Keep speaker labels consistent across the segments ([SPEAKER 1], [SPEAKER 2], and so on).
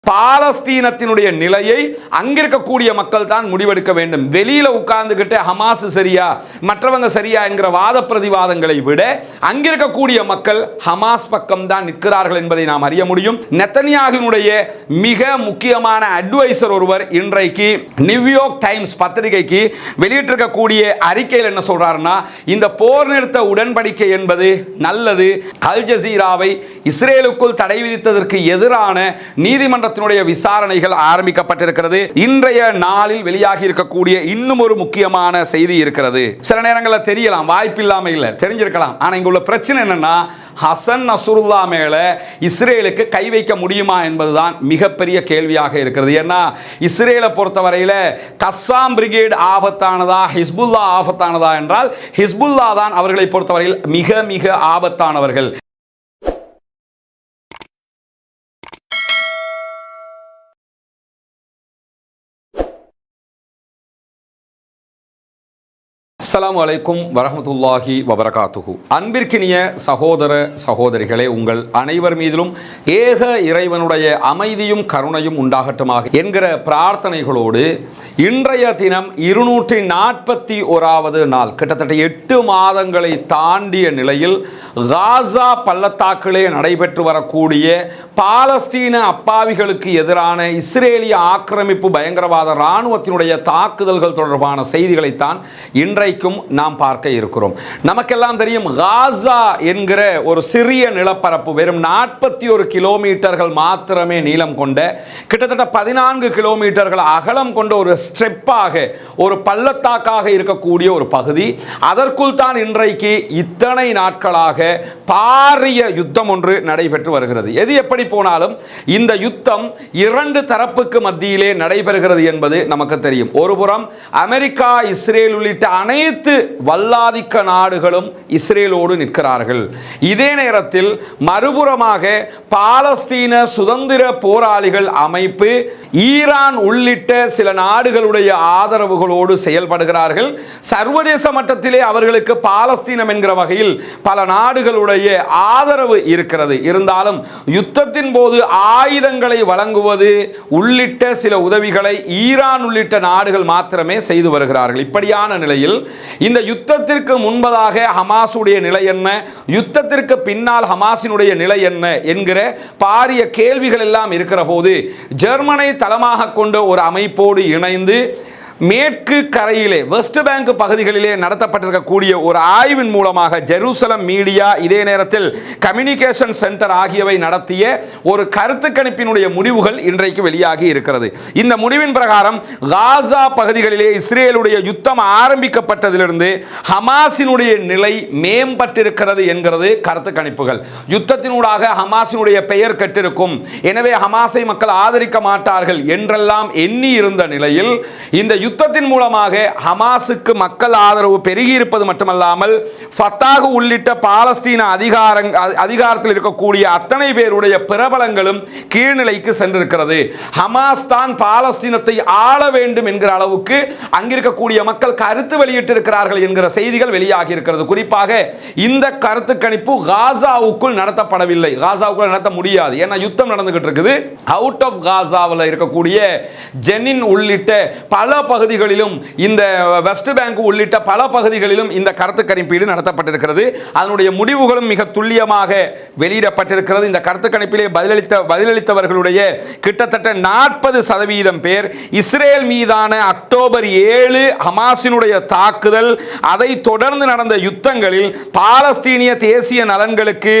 [SPEAKER 1] பாலஸ்தீனத்தினுடைய நிலையை அங்கிருக்கக்கூடிய மக்கள் தான் முடிவெடுக்க வேண்டும். வெளியில உட்கார்ந்துகிட்டு ஹமாஸ் சரியா மற்றவங்க சரியா என்கிற வாத பிரதிவாதங்களை விட அங்கிருக்கக்கூடிய மக்கள் ஹமாஸ் பக்கம் தான் நிற்கிறார்கள் என்பதை நாம் அறிய முடியும். நெத்தனியாஹுவினுடைய மிக முக்கியமான அட்வைசர் ஒருவர் இன்றைக்கு நியூயார்க் டைம்ஸ் பத்திரிகைக்கு வெளியிட்டிருக்கக்கூடிய அறிக்கையில் என்ன சொல்றாருன்னா, இந்த போர் நிறுத்த உடன்படிக்கை என்பது நல்லது, அல் ஜசீராவை இஸ்ரேலுக்குள் தடை விதித்ததற்கு எதிரான நீதிமன்ற விசாரணைகள் ஆரம்பிக்கப்பட்டிருக்கிறது. இன்றைய நாளில் வெளியாகி இருக்கக்கூடிய இன்னும் ஒரு முக்கியமான செய்தி இருக்கிறது. சில நேரங்களில் தெரியலாம், வாய்ப்பில்லாம இல்ல, தெரிஞ்சிருக்கலாம். ஆனா இங்க உள்ள பிரச்சனை என்னன்னா, ஹசன் நஸ்ருல்லா மேல இஸ்ரேலுக்கு கை வைக்க முடியுமா என்பதுதான் மிகப்பெரிய கேள்வியாக இருக்கிறது. ஏன்னா இஸ்ரேலை பொறுத்தவரையில கஸ்ஸாம் பிரிகேட் ஆபத்தானதா, ஹிஸ்புல்லா ஆபத்தானதா என்றால் ஹிஸ்புல்லா தான் அவர்களை பொறுத்தவரையில் மிக மிக ஆபத்தானவர்கள். அஸ்ஸலாமு அலைக்கும் வரஹ்மத்துல்லாஹி வபரகாத்துஹு. அன்பிற்கினிய சகோதர சகோதரிகளே, உங்கள் அனைவர் மீதிலும் ஏக இறைவனுடைய அமைதியும் கருணையும் உண்டாகட்டுமாக என்கிற பிரார்த்தனைகளோடு இன்றைய தினம் 241வது நாள், கிட்டத்தட்ட 8 மாதங்களை தாண்டிய நிலையில் காசா பள்ளத்தாக்கிலே நடைபெற்று வரக்கூடிய பாலஸ்தீன அப்பாவிகளுக்கு எதிரான இஸ்ரேலிய ஆக்கிரமிப்பு பயங்கரவாத இராணுவத்தினுடைய தாக்குதல்கள் தொடர்பான செய்திகளைத்தான் இன்றைக்கும் நாம் பார்க்க இருக்கிறோம். நமக்கெல்லாம் தெரியும், காசா என்கிற ஒரு சிறிய நிலப்பரப்பு வெறும் 41 கிலோமீட்டர்கள் மாத்திரமே நீளம் கொண்ட, கிட்டத்தட்ட 14 கிலோமீட்டர்கள் அகலம் கொண்ட ஒரு ஸ்ட்ரெப்பாக, ஒரு பள்ளத்தாக்காக இருக்கக்கூடிய ஒரு பகுதி. அதற்குள் தான் இன்றைக்கு இத்தனை நாட்களாக பாரிய யுத்தம் ஒன்று நடைபெற்று வருகிறது. எது எப்படி போனாலும் இந்த யுத்தம் 2 தரப்புக்கு மத்தியிலே நடைபெறுகிறது என்பது நமக்கு தெரியும். ஒருபுறம் அமெரிக்கா, இஸ்ரேல் உள்ளிட்ட அனைத்து வல்லாதிக்க நாடுகளும் இஸ்ரேலோடு நிற்கிறார்கள். இதே நேரத்தில் மறுபுறமாக பாலஸ்தீன சுதந்திர போராளிகள் அமைப்பு ஈரான் உள்ளிட்ட சில நாடுகளுடைய ஆதரவுகளோடு செயல்படுகிறார்கள். சர்வதேச மட்டத்திலே அவர்களுக்கு பாலஸ்தீனம் என்கிற வகையில் பல நாடுகளுடைய ஆதரவு இருக்கிறது. இருந்தாலும் யுத்தத்தின் போது ஆயுதங்களை வழங்குவது உள்ளிட்ட சில உதவிகளை ஈரான் உள்ளிட்ட நாடுகள் மாத்திரமே செய்து வருகிறார்கள். இப்படியான நிலையில் இந்த யுத்தத்திற்கு முன்பதாக ஹமாஸுடைய நிலை என்ன, யுத்தத்திற்கு பின்னால் ஹமாஸினுடைய நிலை என்ன என்கிற பாரிய கேள்விகள் எல்லாம் இருக்கிற போது, ஜெர்மனை தளமாக கொண்ட ஒரு அமைப்போடு இணைந்து மேற்கு கரையிலே வெஸ்ட் பேங்க் பகுதிகளிலே நடத்தப்பட்டிருக்கக்கூடிய ஒரு ஆய்வின் மூலமாக ஜெருசலம் மீடியா, இதே நேரத்தில் கம்யூனிகேஷன் சென்டர் ஆகியவை நடத்திய ஒரு கருத்து கணிப்பினுடைய முடிவுகள் இன்றைக்கு வெளியாகி இருக்கிறது. இந்த முடிவின் பிரகாரம் காசா பகுதிகளிலே இஸ்ரேலுடைய யுத்தம் ஆரம்பிக்கப்பட்டதிலிருந்து ஹமாஸினுடைய நிலை மேம்பட்டிருக்கிறது என்கிறது கருத்து கணிப்புகள். யுத்தத்தினூடாக ஹமாஸினுடைய பெயர் கெட்டிருக்கும், எனவே ஹமாஸை மக்கள் ஆதரிக்க மாட்டார்கள் என்றெல்லாம் எண்ணி இருந்த நிலையில் இந்த யுத்தத்தின் மூலமாக ஹமாஸுக்கு மக்கள் ஆதரவு பெருகி இருப்பது மட்டுமல்லாமல் ஃபத்தாஹ் உள்ளிட்ட பாலஸ்தீன அதிகாரத்தில் இருக்கக்கூடிய அத்தனை பேருடைய பிரபலங்களும் கீழ்நிலைக்கு சென்றிருக்கிறது. ஹமாஸ் தான் பாலஸ்தீனத்தை ஆள வேண்டும் என்கிற அளவுக்கு அங்கிருக்கக்கூடிய மக்கள் கருத்து வெளியிட்டிருக்கிறார்கள் என்கிற செய்திகள் வெளியாகி இருக்கிறது. குறிப்பாக இந்த கருத்து கணிப்பு காசாவுக்குள் நடத்தப்படவில்லை, காசாவுக்குள் நடத்த முடியாது, ஏன்னா யுத்தம் நடந்துகிட்டு இருக்குது. அவுட் ஆஃப் காசாவில் இருக்கக்கூடிய ஜெனின் உள்ளிட்ட பல பகுதிகளிலும், இந்த வெஸ்ட் பேங்க் உள்ளிட்ட பல பகுதிகளிலும் இந்த கருத்து கணிப்பீடு நடத்தப்பட்டிருக்கிறது. அதனுடைய முடிவுகளும் மிக துல்லியமாக வெளியிடப்பட்டிருக்கிறது. இந்த கருத்து கணிப்பிலே பதிலளித்தவர்களுடைய கிட்டத்தட்ட 40% பேர் இஸ்ரேல் மீதான அக்டோபர் 7 ஹமாஸினுடைய தாக்குதல், அதை தொடர்ந்து நடந்த யுத்தங்களில் பாலஸ்தீனிய தேசிய நலன்களுக்கு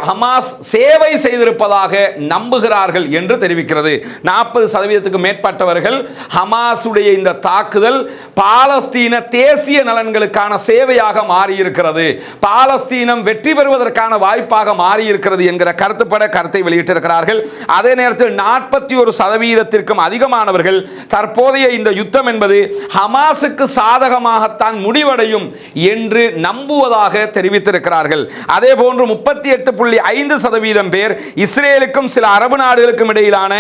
[SPEAKER 1] ஹமாஸ் சேவை செய்திருப்பதாக நம்புகிறார்கள் என்று தெரிவிக்கிறது. 40%க்கு மேற்பட்டவர்கள் ஹமாஸுடைய இந்த தாக்குதல் பாலஸ்தீன தேசிய நலன்களுக்கான சேவையாக மாறியிருக்கிறது, பாலஸ்தீனம் வெற்றி பெறுவதற்கான வாய்ப்பாக மாறியிருக்கிறது என்கிற கருத்துப்பட கருத்தை வெளியிட்டிருக்கிறார்கள். அதே நேரத்தில் 41%க்கும் அதிகமானவர்கள் தற்போதைய இந்த யுத்தம் என்பது ஹமாஸுக்கு சாதகமாகத்தான் முடிவடையும் என்று நம்புவதாக தெரிவித்திருக்கிறார்கள். அதே போன்று 38.5% பேர் இஸ்ரேலுக்கும் சில அரபு நாடுகளுக்கும் இடையிலான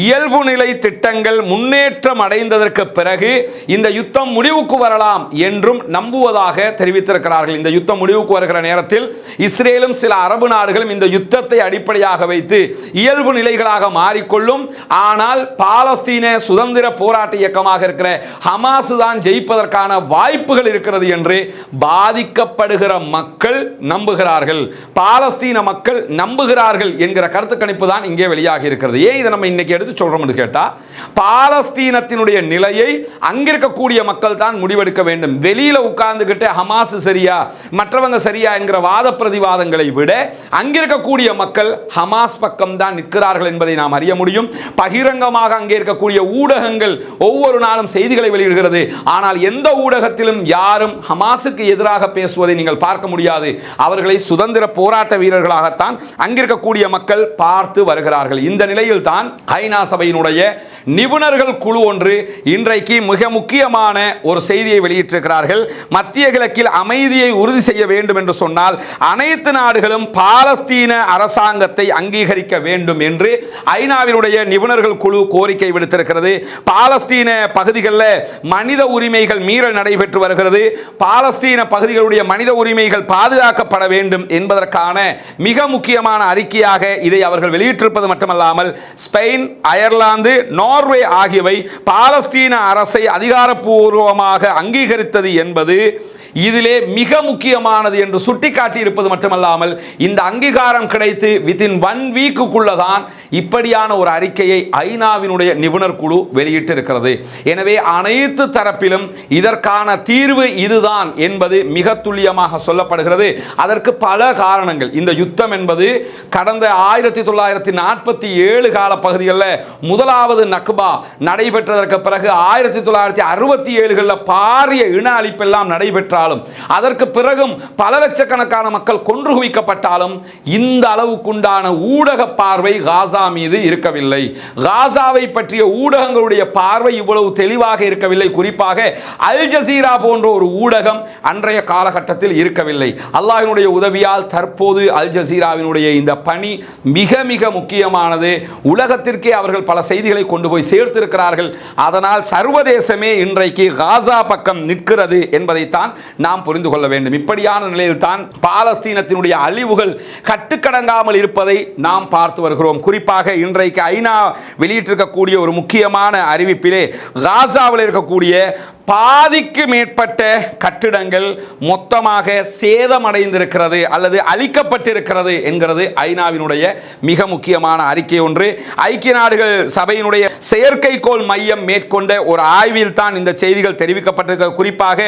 [SPEAKER 1] இயல்பு நிலை திட்டங்கள் முன்னேற்றம் அடைந்ததற்கு பிறகு பிறகு இந்த யுத்தம் முடிவுக்கு வரலாம் என்றும் நம்புவதாக தெரிவித்திருக்கிறார்கள். இந்த யுத்தம் முடிவுக்கு வருகிற நேரத்தில் இஸ்ரேலும் சில அரபு நாடுகளும் இந்த யுத்தத்தை அடிப்படையாக வைத்து இயல்பு நிலைகளாக மாறிக்கொள்ளும். ஆனால் பாலஸ்தீன சுதந்திர போராட்ட இயக்கமாக இருக்கிற ஹமாஸ் தான் ஜெயிப்பதற்கான வாய்ப்புகள் இருக்கிறது என்று பாதிக்கப்படுகிற மக்கள் நம்புகிறார்கள், பாலஸ்தீன மக்கள் நம்புகிறார்கள் என்கிற கருத்து கணிப்பு தான் இங்கே வெளியாகி இருக்கிறது. ஏன் இதை நம்ம இன்னைக்கு எடுத்து சொல்றோம் கேட்டா, பாலஸ்தீனத்தினுடைய நிலையை அங்கிருக்கக்கூடிய மக்கள் தான் முடிவெடுக்க வேண்டும். வெளியில உட்கார்ந்துகிட்டு ஹமாஸ் சரியா மற்றவங்க சரியா என்கிற வாத பிரதிவாதங்களை விட அங்கிருக்கக்கூடிய மக்கள் ஹமாஸ் பக்கம் தான் நிற்கிறார்கள் என்பதை நாம் அறிய முடியும். பகிரங்கமாக அங்கே இருக்கக்கூடிய ஊடகங்கள் ஒவ்வொரு நாளும் செய்திகளை வெளியிடுகிறது. ஆனால் எந்த ஊடகத்திலும் யாரும் ஹமாஸுக்கு எதிராக பேசுவதை நீங்கள் பார்க்க முடியாது. அவர்களை சுதந்திர போராட்ட வீரர்களாகத்தான் அங்கிருக்கக்கூடிய மக்கள் பார்த்து வருகிறார்கள். இந்த நிலையில் தான் ஐநா சபையினுடைய நிபுணர்கள் குழு ஒன்று இன்றைக்கு மிக முக்கியமான ஒரு செய்தியை வெளியிட்டிருக்கிறார்கள். மத்திய கிழக்கில் அமைதியை உறுதி செய்ய வேண்டும் என்று சொன்னால் அனைத்து நாடுகளும் பாலஸ்தீன அரசாங்கத்தை அங்கீகரிக்க வேண்டும் என்று ஐநாவினுடைய நிபுணர்கள் குழு கோரிக்கை விடுத்திருக்கிறது. பாலஸ்தீன பகுதிகளில் மனித உரிமைகள் மீறல் நடைபெற்று வருகிறது. பாலஸ்தீன பகுதிகளுடைய மனித உரிமைகள் பாதுகாக்கப்பட வேண்டும் என்பதற்கான மிக முக்கியமான அறிக்கையாக இதை அவர்கள் வெளியிட்டிருப்பது மட்டுமல்லாமல் ஸ்பெயின், அயர்லாந்து, நார்வே ஆகியவை பாலஸ்தீன அரசை அதிகாரப்பூர்வமாக அங்கீகரித்தது என்பது இதிலே மிக முக்கியமானது என்று சுட்டிக்காட்டி இருப்பது மட்டுமல்லாமல் இந்த அங்கீகாரம் கிடைத்து வித்தின் 1 வீக்குள்ளதான் இப்படியான ஒரு அறிக்கையை ஐநாவினுடைய நிபுணர் குழு வெளியிட்டிருக்கிறது. எனவே அனைத்து தரப்பிலும் இதற்கான தீர்வு இதுதான் என்பது மிக துல்லியமாக சொல்லப்படுகிறது. அதற்கு பல காரணங்கள். இந்த யுத்தம் என்பது கடந்த 1947 கால பகுதிகளில் முதலாவது நக்பா நடைபெற்றதற்கு பிறகு 1967 பாரிய இன அழிப்பெல்லாம் நடைபெற்ற அதற்கு பிறகும் பல லட்சக்கணக்கான மக்கள் கொன்று குவிக்கப்பட்டாலும் இந்த அளவுக்குண்டான ஊடக பார்வை காசா மீது இருக்கவில்லை. காசாவை பற்றிய ஊடகங்களுடைய பார்வை இவ்வளவு தெளிவாக இருக்கவில்லை. குறிப்பாக அல் ஜசீரா போன்ற ஒரு ஊடகம் அன்றைய காலகட்டத்தில் இருக்கவில்லை. அல்லாஹ்வினுடைய உதவியால் தற்போது அல் ஜசீராவினுடைய இந்த பணி மிக மிக முக்கியமானது. உலகத்திற்கே அவர்கள் பல செய்திகளை கொண்டு போய் சேர்த்திருக்கிறார்கள். அதனால் சர்வதேசமே இன்றைக்கு காசா பக்கம் நிற்கிறது என்பதைத்தான் நாம் புரிந்து கொள்ள வேண்டும். இப்படியான நிலையில் தான் பாலஸ்தீனத்தினுடைய அழிவுகள் கட்டுக்கடங்காமல் இருப்பதை நாம் பார்த்து வருகிறோம். குறிப்பாக இன்றைக்கு ஐநா வெளியிட்டிருக்கக்கூடிய ஒரு முக்கியமான அறிவிப்பிலே காசாவில் இருக்கக்கூடிய பாதிக்கு மேற்பட்ட கட்டிடங்கள் மொத்தமாக சேதமடைந்திருக்கிறது அல்லது அழிக்கப்பட்டிருக்கிறது என்கிறது ஐநாவினுடைய மிக முக்கியமான அறிக்கை ஒன்று. ஐக்கிய நாடுகள் சபையினுடைய செயற்கைக்கோள் மையம் மேற்கொண்ட ஒரு ஆய்வில் தான் இந்த செய்திகள் தெரிவிக்கப்பட்டிருக்க. குறிப்பாக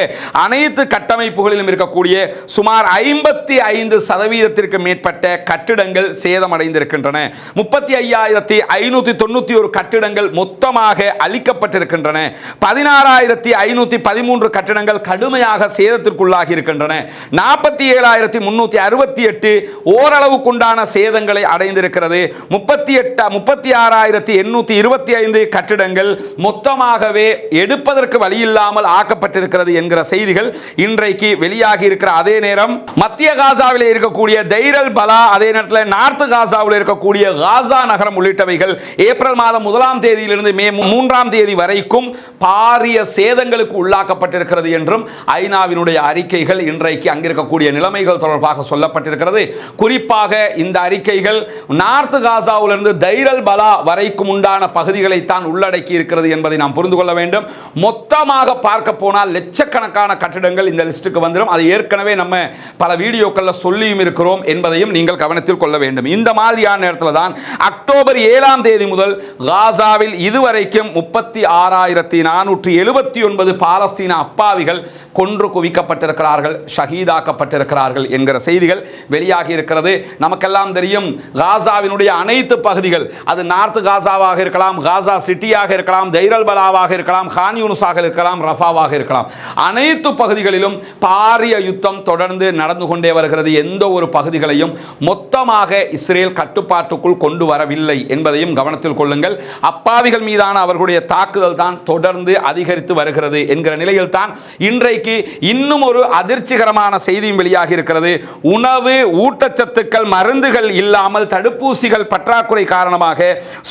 [SPEAKER 1] அனைத்து கட்டமைப்புகளிலும் இருக்கக்கூடிய சுமார் 55% மேற்பட்ட கட்டிடங்கள் சேதமடைந்திருக்கின்றன. 35,591 கட்டிடங்கள் மொத்தமாக அழிக்கப்பட்டிருக்கின்றன. 16,513 கட்டடங்கள் கடுமையாக சேதத்திற்குள்ளாகி இருக்கின்றன. 47,368 ஓரளவுக்குண்டான சேதங்களை அடைந்திருக்கிறது. 36,825 கட்டிடங்கள் மொத்தமாகவே எடுப்பதற்கு வழியில்லாமல் ஆக்கப்பட்டிருக்கிறது என்கிற செய்திகள் இன்றைக்கு வெளியாகி இருக்கிற அதே நேரம் மத்திய காசாவில் இருக்கக்கூடிய தைரல் பலா, அதே நேரத்தில் நார்த் காசாவில் இருக்கக்கூடிய காசா நகரம் உள்ளிட்டவைகள் ஏப்ரல் மாதம் 1ஆம் தேதியிலிருந்து மே 3ஆம் தேதி வரைக்கும் பாரிய சேதங்களுக்கு உள்ளாக்கப்பட்டிருக்கிறது என்றும் ஐநாவினுடைய அறிக்கைகள் இன்றைக்கு அங்கிருக்கக்கூடிய நிலைமைகள் தொடர்பாக சொல்லப்பட்டிருக்கிறது. குறிப்பாக இந்த அறிக்கைகள் நார்த் காசாவிலிருந்து தைரல் பலா வரைக்கும் உண்டான பகுதிகளை தான் உள்ளடக்கி இருக்கிறது என்பதை நாம் புரிந்து கொள்ள வேண்டும். மொத்தமாக பார்க்க போனால் லட்சக்கணக்கான கட்டிடங்கள் இந்த லிஸ்டுக்கு வந்துடும். அது ஏற்கனவே நம்ம பல வீடியோக்களில் சொல்லியும் இருக்கிறோம் என்பதையும் நீங்கள் கவனத்தில் கொள்ள வேண்டும். இந்த மாதிரியான நேரத்தில் தான் அக்டோபர் 7ஆம் தேதி முதல் காசாவில் இதுவரைக்கும் 36,479 பாலஸ்தீன அப்பாவிகள் கொன்று குவிக்கப்பட்டிருக்கிறார்கள், ஷஹீதாக்கப்பட்டிருக்கிறார்கள் என்கிற செய்திகள் வெளியாகி இருக்கிறது. நமக்கெல்லாம் தெரியும் காசாவினுடைய அனைத்து பகுதிகள், அது நார்த் காசாவாக இருக்கலாம், காசா சிட்டியாக இருக்கலாம், தைரல் பலாவாக இருக்கலாம், கான் யூனுஸாக இருக்கலாம், ரஃபாவாக இருக்கலாம், அனைத்து பகுதிகளிலும் பாரிய யுத்தம் தொடர்ந்து நடந்து கொண்டே வருகிறது. எந்த ஒரு பகுதிகளையும் மொத்தமாக இஸ்ரேல் கட்டுப்பாட்டுக்குள் கொண்டு வரவில்லை என்பதையும் கவனத்தில் கொள்ளுங்கள். அப்பாவிகள் மீதான அவர்களுடைய தாக்குதல் தான் தொடர்ந்து அதிகரித்து வருகிறது. இருக்கிறது என்கிற நிலையில் தான் இன்றைக்கு இன்னும் ஒரு அதிர்ச்சிகரமான செய்தியும் வெளியாகி இருக்கிறது. உணவு, ஊட்டச்சத்துக்கள், மருந்துகள் இல்லாமல் தடுப்பூசிகள் பற்றாக்குறை காரணமாக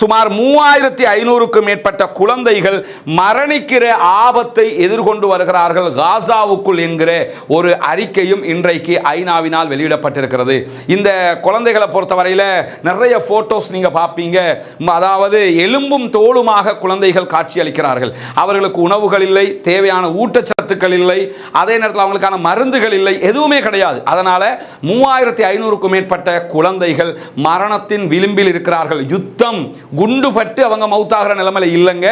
[SPEAKER 1] சுமார் 3500க்கும் மேற்பட்ட குழந்தைகள் மரணிக்கிற ஆபத்தை எதிர்கொண்டு வருகிறார்கள் காசாவுக்குள் என்கிற ஒரு அறிக்கையும் இன்றைக்கு ஐநாவினால் வெளியிடப்பட்டிருக்கிறது. இந்த குழந்தைகளை பொறுத்தவரையில் நிறைய போட்டோஸ் நீங்க பார்ப்பீங்க. அதாவது எலும்பும் தோலுமாக குழந்தைகள் காட்சி அளிக்கிறார்கள். அவர்களுக்கு உணவுகள் இல்லை, தேவையான ஊட்டச்சத்துக்கள் இல்லை, அதே நேரத்தில் அவங்களுக்கான மருந்துகள் இல்லை, எதுவுமே கிடையாது. அதனால 3500க்கும் மேற்பட்ட குழந்தைகள் மரணத்தின் விளிம்பில் இருக்கிறார்கள். யுத்தம் குண்டு பட்டு அவங்க மௌத்தாகிற நிலைமையில இல்லைங்க,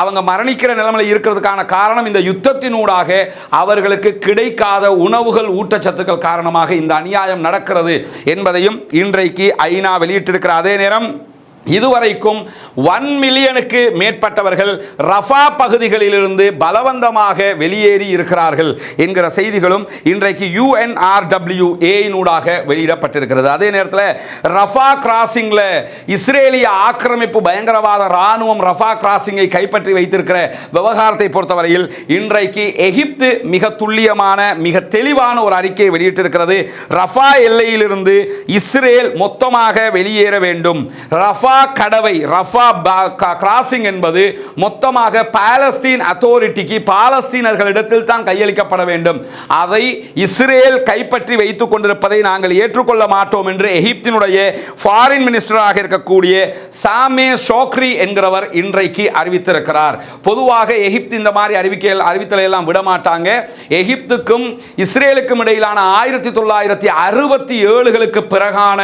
[SPEAKER 1] அவங்க மரணிக்கிற நிலைமையில இருக்கிறதுக்கான காரணம் இந்த யுத்தத்தினூடாக அவர்களுக்கு கிடைக்காத உணவுகள், ஊட்டச்சத்துக்கள் காரணமாக இந்த அநியாயம் நடக்கிறது என்பதையும் இன்றைக்கு ஐநா வெளியிட்டிருக்கிற அதே நேரம் இதுவரைக்கும் 1 மில்லியனுக்கு மேற்பட்டவர்கள் ரஃபா பகுதிகளிலிருந்து பலவந்தமாக வெளியேறி இருக்கிறார்கள் என்கிற செய்திகளும் இன்றைக்கு UNRWA வெளியிடப்பட்டிருக்கிறது. அதே நேரத்தில் ரஃபா கிராசிங்ல இஸ்ரேலிய ஆக்கிரமிப்பு பயங்கரவாத ராணுவம் ரஃபா கிராசிங்கை கைப்பற்றி வைத்திருக்கிற விவகாரத்தை பொறுத்தவரையில் இன்றைக்கு எகிப்து மிக துல்லியமான, மிக தெளிவான ஒரு அறிக்கையை வெளியிட்டிருக்கிறது. ரஃபா எல்லையிலிருந்து இஸ்ரேல் மொத்தமாக வெளியேற வேண்டும். ரஃபா கடவை, ரஃபா கிராசிங் என்பது மொத்தமாக பாலஸ்தீன் அத்தாரிட்டிக்கு, பாலஸ்தீனர்களிடத்தில் தான் கையளிக்கப்பட வேண்டும். அதை இஸ்ரேல் கைப்பற்றி வைத்துக் கொண்டிருப்பதை நாங்கள் ஏற்றுக்கொள்ள மாட்டோம் என்று எகிப்தினுடைய ஃபாரின் மினிஸ்டராக இருக்கக்கூடிய சாமே ஷோக்ரி என்கிறவர் இன்றைக்கு அறிவித்திருக்கிறார். பொதுவாக எகிப்து இந்த மாதிரி அறிவித்தலை எல்லாம் விட மாட்டாங்க. எகிப்துக்கும் இஸ்ரேலுக்கும் இடையிலான 1967களுக்கு பிறகான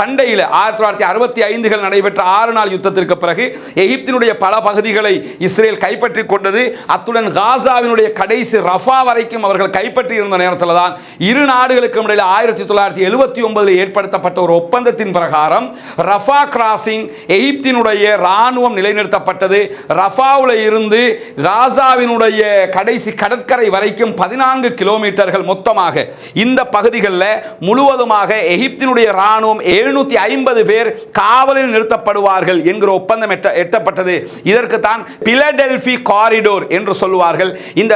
[SPEAKER 1] சண்டையில் 1965 நடைபெற்ற 6 நாள் யுத்தத்திற்கு பிறகு எகிப்தினுடைய பல பகுதிகளை இஸ்ரேல் கைப்பற்றி கொண்டது. அத்துடன் காசாவினுடைய கடைசி ரஃபா வரைக்கும் அவர்கள் கைப்பற்றி இருந்த நேரத்தில் தான் இரு நாடுகளுக்கும் இடையில் 1979 ஏற்படுத்தப்பட்ட ஒரு ஒப்பந்தத்தின் பிரகாரம் ரஃபா கிராசிங் எகிப்தினுடைய ராணுவம் நிலைநிறுத்தப்பட்டது. ரஃபாவில் இருந்து காசாவினுடைய கடைசி கடற்கரை வரைக்கும் 14 கிலோமீட்டர்கள் மொத்தமாக இந்த பகுதிகளில் முழுவதுமாக எகிப்தினுடைய ராணுவம் 750 பேர் காவலில் நிறுத்தப்படுவார்கள் என்கிற ஒப்பந்தம் எட்டப்பட்டது. இதற்கு தான் பிலடெல்பி காரிடோர் என்று சொல்லுவார்கள். இந்த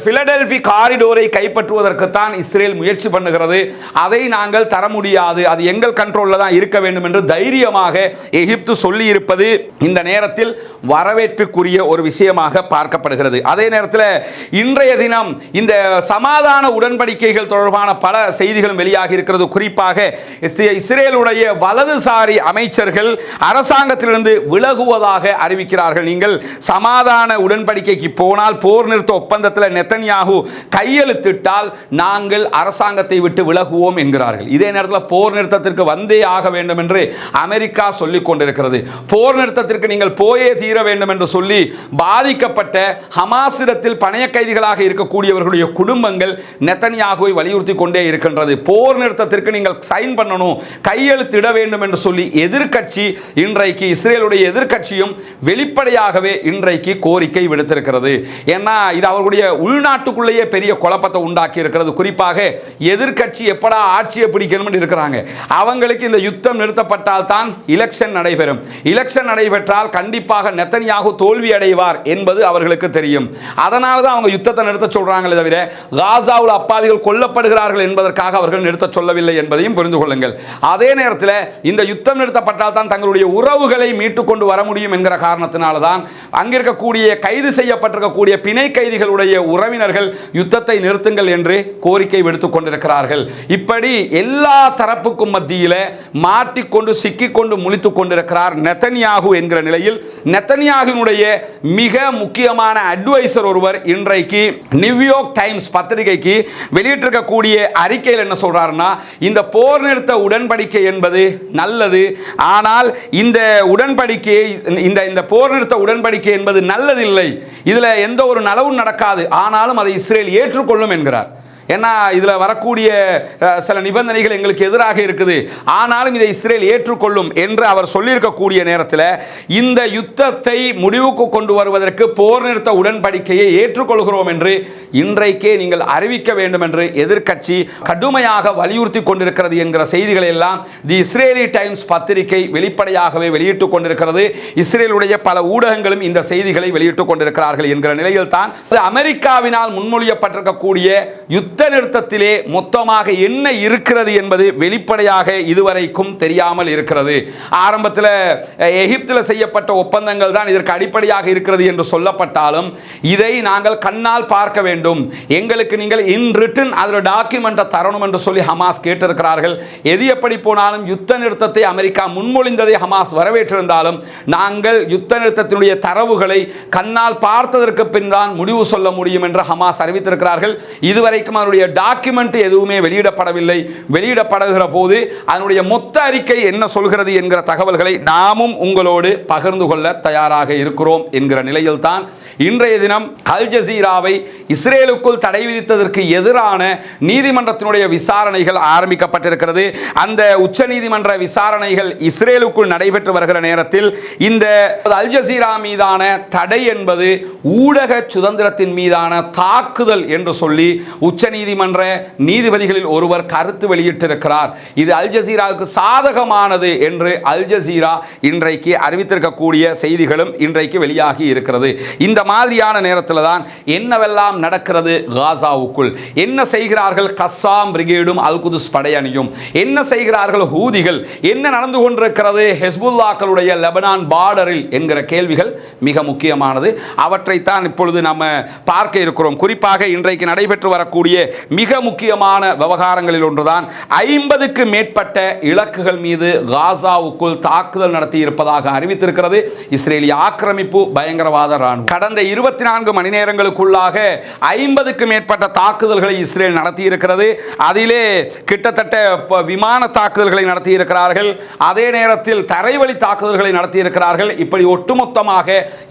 [SPEAKER 1] பிலடெல்பி காரிடோரை கைப்பற்றுவதற்கு தான் இஸ்ரேல் முயற்சி பண்ணுகிறது. அதை நாங்கள் தர முடியாது, அது எங்கள் கண்ட்ரோலில் தான் இருக்க வேண்டும் என்று தைரியமாக எகிப்து சொல்லி இருப்பது இந்த நேரத்தில் வரவேற்புக்குரிய ஒரு விஷயமாக பார்க்கப்படுகிறது. அதே நேரத்தில் இன்றைய தினம் இந்த சமாதான உடன்படிக்கைகள் தொடர்பான பல செய்திகளும் வெளியாகி இருக்கிறது. குறிப்பாக இஸ்ரேலுடைய வலதுசாரி அமைச்சர்கள் அரசாங்கத்திலிருந்து விலகுவதாக அறிவிக்கிறார்கள். நீங்கள் சமாதான உடன்படிக்கைக்கு போனால், போர் நிறுத்த ஒப்பந்தத்தில் நெத்தன்யாகு கையெழுத்திட்டால் நாங்கள் அரசாங்கத்தை விட்டு விலகுவோம் என்கிறார்கள். இதே நேரத்தில் போர் நிறுத்தத்திற்கு வந்தே ஆக வேண்டும் என்று அமெரிக்கா சொல்லிக் கொண்டிருக்கிறது. போர் நிறுத்தத்திற்கு நீங்கள் போயே தீர வேண்டும் என்று சொல்லி பாதிக்கப்பட்ட ஹமாஸிடத்தில் பணைய கைதிகளாக இருக்கக்கூடியவர்களுடைய குடும்பங்கள் நெத்தன்யாகுவை வலியுறுத்தி கொண்டே இருக்கின்றது. போர் நிறுத்தத்திற்கு நீங்கள் சைன் பண்ணணும், கையெழுத்திட வேண்டும் என்று சொல்லி எதிர்க்கட்சி இன்றைக்கு இஸ்ரேலுடைய எதிர்க்கட்சியும் வெளிப்படையாகவே இன்றைக்கு கோரிக்கை விடுத்திருக்கிறது. ஏன்னா இது அவர்களுடைய உள்நாட்டுக்குள்ளேயே பெரிய குழப்பத்தை உண்டாக்கி இருக்கிறது. குறிப்பாக எதிர்க்கட்சி எப்படா ஆட்சியை பிடிக்கணும் இருக்கிறாங்க. அவங்களுக்கு இந்த யுத்தம் நிறுத்தப்பட்டால் தான் எலெக்ஷன் நடைபெறும். எலெக்ஷன் நடைபெற்றால் கண்டிப்பாக நெத்தன்யாகு தோல்வி அடைவார் என்பது அவர்களுக்கு தெரியும். அதனால தான் அவங்க யுத்தத்தை நிறுத்த சொல்றாங்களே தவிர காசாவில் அப்பாவிகள் கொல்லப்படுகிறார்கள் என்பதற்காக அவர்கள் நிறுத்த சொல்லவில்லை என்பதையும் புரிந்து கொள்ளுங்கள். அதே நேரத்தில் இந்த யுத்தம் நிறுத்தப்பட்டால் தான் தங்களுடைய உறவுகளை மீட்டுக் கொண்டு வர முடியும் என்கிற காரணத்தினால தான் அங்கிருக்கக்கூடிய கைது செய்யப்பட்டிருக்கக்கூடிய பிணை கைதிகளுடைய உறவினர்கள் யுத்தத்தை நிறுத்துங்கள் என்று கோரிக்கை விடுத்துக் கொண்டிருக்கிறார்கள். இப்படி எல்லா தரப்புக்கும் மத்தியில் மாட்டிக்கொண்டு சிக்கிக்கொண்டு முழித்துக் கொண்டிருக்கிறார் நெத்தன்யாகு என்கிற நிலையில் நெத்தன்யாகுவினுடைய மிக முக்கியமான அட்வைசர் ஒருவர் இன்றைக்கு நியூயார்க் டைம்ஸ் பத்திரிகைக்கு வெளியிட்டிருக்கக்கூடிய அறிக்கையில் என்ன சொல்றாருன்னா, இந்த போர் நிறுத்த உடன்படிக்கை என்பது நல்லது, ஆனால் இந்த உடன்படிக்கை இந்த போர் நிறுத்த உடன்படிக்கை என்பது நல்லதில்லை, இதுல எந்த ஒரு நலவும் நடக்காது, ஆனாலும் அதை இஸ்ரேல் ஏற்றுக்கொள்ளும் என்கிறார். ஏன்னா இதில் வரக்கூடிய சில நிபந்தனைகள் எங்களுக்கு எதிராக இருக்குது, ஆனாலும் இதை இஸ்ரேல் ஏற்றுக்கொள்ளும் என்று அவர் சொல்லியிருக்கக்கூடிய நேரத்தில் இந்த யுத்தத்தை முடிவுக்கு கொண்டு வருவதற்கு போர் நிறுத்த உடன்படிக்கையை ஏற்றுக்கொள்கிறோம் என்று இன்றைக்கே நீங்கள் அறிவிக்க வேண்டும் என்று எதிர்க்கட்சி கடுமையாக வலியுறுத்தி கொண்டிருக்கிறது என்கிற செய்திகளை எல்லாம் தி இஸ்ரேலி டைம்ஸ் பத்திரிகை வெளிப்படையாகவே வெளியிட்டுக் கொண்டிருக்கிறது. இஸ்ரேலுடைய பல ஊடகங்களும் இந்த செய்திகளை வெளியிட்டுக் கொண்டிருக்கிறார்கள் என்கிற நிலையில் தான் அமெரிக்காவினால் முன்மொழியப்பட்டிருக்கக்கூடிய யுத்த நிறுத்தத்திலே மொத்தமாக என்ன இருக்கிறது என்பது வெளிப்படையாக இதுவரைக்கும் தெரியாமல் இருக்கிறது. ஆரம்பத்தில் எகிப்தில் செய்யப்பட்ட ஒப்பந்தங்கள் தான் இதற்கு அடிப்படையாக இருக்கிறது என்று சொல்லப்பட்டாலும் இதை நாங்கள் கண்ணால் பார்க்க வேண்டும், எங்களுக்கு நீங்கள் இன் ரிட்டன் அதில் டாக்குமெண்ட்டை தரணும் என்று சொல்லி ஹமாஸ் கேட்டிருக்கிறார்கள். எது எப்படி போனாலும் யுத்த நிறுத்தத்தை அமெரிக்கா முன்மொழிந்ததை ஹமாஸ் வரவேற்றிருந்தாலும் நாங்கள் யுத்த நிறுத்தத்தினுடைய தரவுகளை கண்ணால் பார்த்ததற்கு பின் தான் முடிவு சொல்ல முடியும் என்று ஹமாஸ் அறிவித்திருக்கிறார்கள். இதுவரைக்கும் அதனுடைய டாக்குமெண்ட் எதுவுமே வெளியிடப்படவில்லை. வெளியிடப்படுகிற போது அதனுடைய மொத்த அறிக்கை என்ன சொல்கிறது என்கிற தகவல்களை நாமும் உங்களோடு பகிர்ந்து கொள்ள தயாராக இருக்கிறோம் என்கிற நிலையில் தான் இன்றைய தினம் அல் ஜசீராவை இஸ்ரேலுக்குள் தடை விதித்ததற்கு எதிரான நீதிமன்றத்தினுடைய விசாரணைகள் ஆரம்பிக்கப்பட்டிருக்கிறது. அந்த உச்ச நீதிமன்ற விசாரணைகள் இஸ்ரேலுக்குள் நடைபெற்று வருகிற நேரத்தில் இந்த அல் ஜசீரா மீதான தடை என்பது ஊடக சுதந்திரத்தின் மீதான தாக்குதல் என்று சொல்லி உச்ச நீதிமன்ற நீதிபதிகளில் ஒருவர் கருத்து வெளியிட்டிருக்கிறார். இது அல் ஜசீராவுக்கு சாதகமானது என்று அல் ஜசீரா இன்றைக்கு அறிவித்திருக்கக்கூடிய செய்திகளும் இன்றைக்கு வெளியாகி இருக்கிறது. இந்த மாதிரியான நேரத்தில் தான் என்னவெல்லாம் நடக்கிறது, காசாவுக்குள் என்ன செய்கிறார்கள் கஸ்ஸாம் பிரிகேடும் அல் குதுஸ் படையணியும், என்ன செய்கிறார்கள் ஹூதிகள், என்ன நடந்து கொண்டிருக்கிறது ஹெஸ்புல்லாக்களுடைய லெபனான் பார்டரில் என்கிற கேள்விகள் மிக முக்கியமானது. அவற்றைத்தான் இப்பொழுது நம்ம பார்க்க இருக்கிறோம். குறிப்பாக இன்றைக்கு நடைபெற்று வரக்கூடிய மிக முக்கியமான விவகாரங்களில் ஒன்றுதான் 50க்கு மேற்பட்ட இலக்குகள் மீது காசாவுக்குள் தாக்குதல் நடத்தி இருப்பதாக அறிவித்திருக்கிறது இஸ்ரேலிய ஆக்கிரமிப்பு பயங்கரவாத ராணுவம். கடந்த 24 மணி நேரங்களுக்குள்ளாக 50க்கு மேற்பட்ட தாக்குதல்களை இஸ்ரேல் நடத்தி இருக்கிறது. அதிலே கிட்டத்தட்ட விமான தாக்குதல்களை நடத்தி இருக்கிறார்கள், அதே நேரத்தில் தரைவழி தாக்குதல்களை நடத்தி இருக்கிறார்கள். இப்படி ஒட்டுமொத்தமாக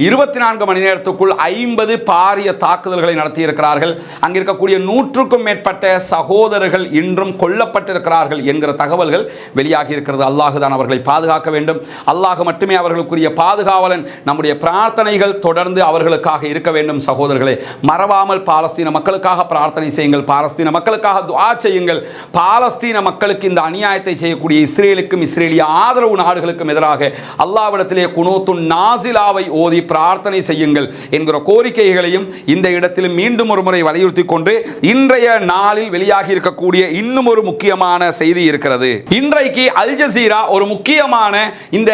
[SPEAKER 1] 24 மணி நேரத்துக்குள் 50 பாரிய தாக்குதல்களை நடத்தி இருக்கிறார்கள். அங்கிருக்கக்கூடிய 100க்கும் மேற்பட்ட சகோதரர்கள் இன்றும் கொல்லப்பட்டிருக்கிறார்கள் என்கிற தகவல்கள் வெளியாகி இருக்கிறது. அல்லாஹ் தான் அவர்களை பாதுகாக்க வேண்டும். அல்லாஹ் மட்டுமே அவர்களுக்குரிய பாதுகாவலன். நம்முடைய பிரார்த்தனைகள் தொடர்ந்து அவர்களுக்காக இருக்க வேண்டும். சகோதரர்களே, மறவாமல் பாலஸ்தீன மக்களுக்காக பிரார்த்தனை செய்யுங்கள், பாலஸ்தீன மக்களுக்காக துஆ செய்யுங்கள். பாலஸ்தீன மக்களுக்கு இந்த அநியாயத்தை செய்யக்கூடிய இஸ்ரேலுக்கும் இஸ்ரேலிய ஆதரவு நாடுகளுக்கும் எதிராக அல்லாஹ்விடத்திலே குனூத்துன் நாசிலாவை ஓதி பிரார்த்தனை செய்யுங்கள் என்கிற கோரிக்கைகளையும் இந்த இடத்தில் மீண்டும் ஒரு முறை வலியுறுத்தி கொண்டு இன்றைய நாளில் வெளியாகி இருக்கக்கூடிய இன்னும் ஒரு முக்கியமான செய்தி இருக்கிறது. இன்றைக்கு அல் ஜசீரா ஒரு முக்கியமான இந்த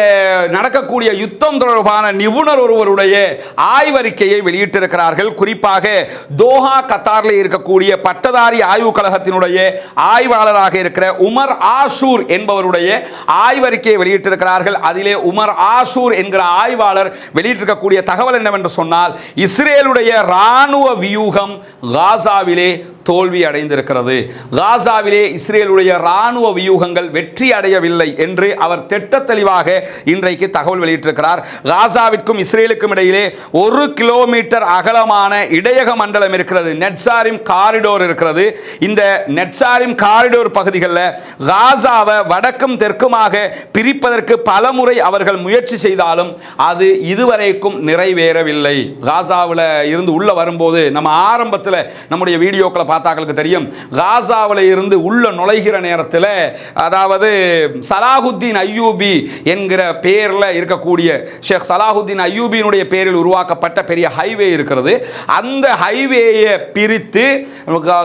[SPEAKER 1] நடக்கக்கூடிய யுத்தம் தொடர்பான நிபுணர் ஒருவருடைய ஆய்வறிக்கையை வெளியிட்டிருக்கிறார்கள். குறிப்பாக தோஹா கத்தாரில் இருக்கக்கூடிய பட்டதாரி ஆய்வு கழகத்தினுடைய ஆய்வாளராக இருக்கிற உமர் ஆஷூர் என்பவருடைய ஆய்வறிக்கையை வெளியிட்டிருக்கிறார்கள். அதிலே உமர் ஆஷூர் என்கிற ஆய்வாளர் வெளியிட்டிருக்கக்கூடிய தகவல் என்னவென்று சொன்னால், இஸ்ரேலுடைய ராணுவ வியூகம் காசாவிலே தோல்வி அடைந்திருக்கிறது. காசாவிலே இஸ்ரேலுடைய ராணுவ வியூகங்கள் வெற்றி அடையவில்லை என்று அவர் திட்டத்தெளிவாக இன்றைக்கு தகவல் வெளியிட்டிருக்கிறார். காசாவிற்கும் இஸ்ரேலுக்கும் இடையிலே 1 கிலோமீட்டர் அகலமான இடையக மண்டலம் இருக்கிறது, நெட்சாரிம் காரிடோர் இருக்கிறது. இந்த நெட்சாரிம் காரிடோர் பகுதிகளில் காசாவை வடக்கும் தெற்குமாக பிரிப்பதற்கு பலமுறை அவர்கள் முயற்சி செய்தாலும் அது இதுவரைக்கும் நிறைவேறவில்லை. காசாவில் இருந்து உள்ள வரும்போது நம்ம ஆரம்பத்தில் நம்முடைய வீடியோக்களை பார்த்தாக்களுக்கு தெரியும், காசாவில் இருந்து உள்ள நுழைகிற நேரத்தில், அதாவது சலாஹுத்தீன் அய்யூபி என்கிற பெயரில் இருக்கக்கூடிய ஷேக் சலாஹுத்தீன் அய்யூபியினுடைய பெயரில் உருவாக்கப்பட்ட பெரிய ஹைவே இருக்கிறது. அந்த ஹைவேயை பிரித்து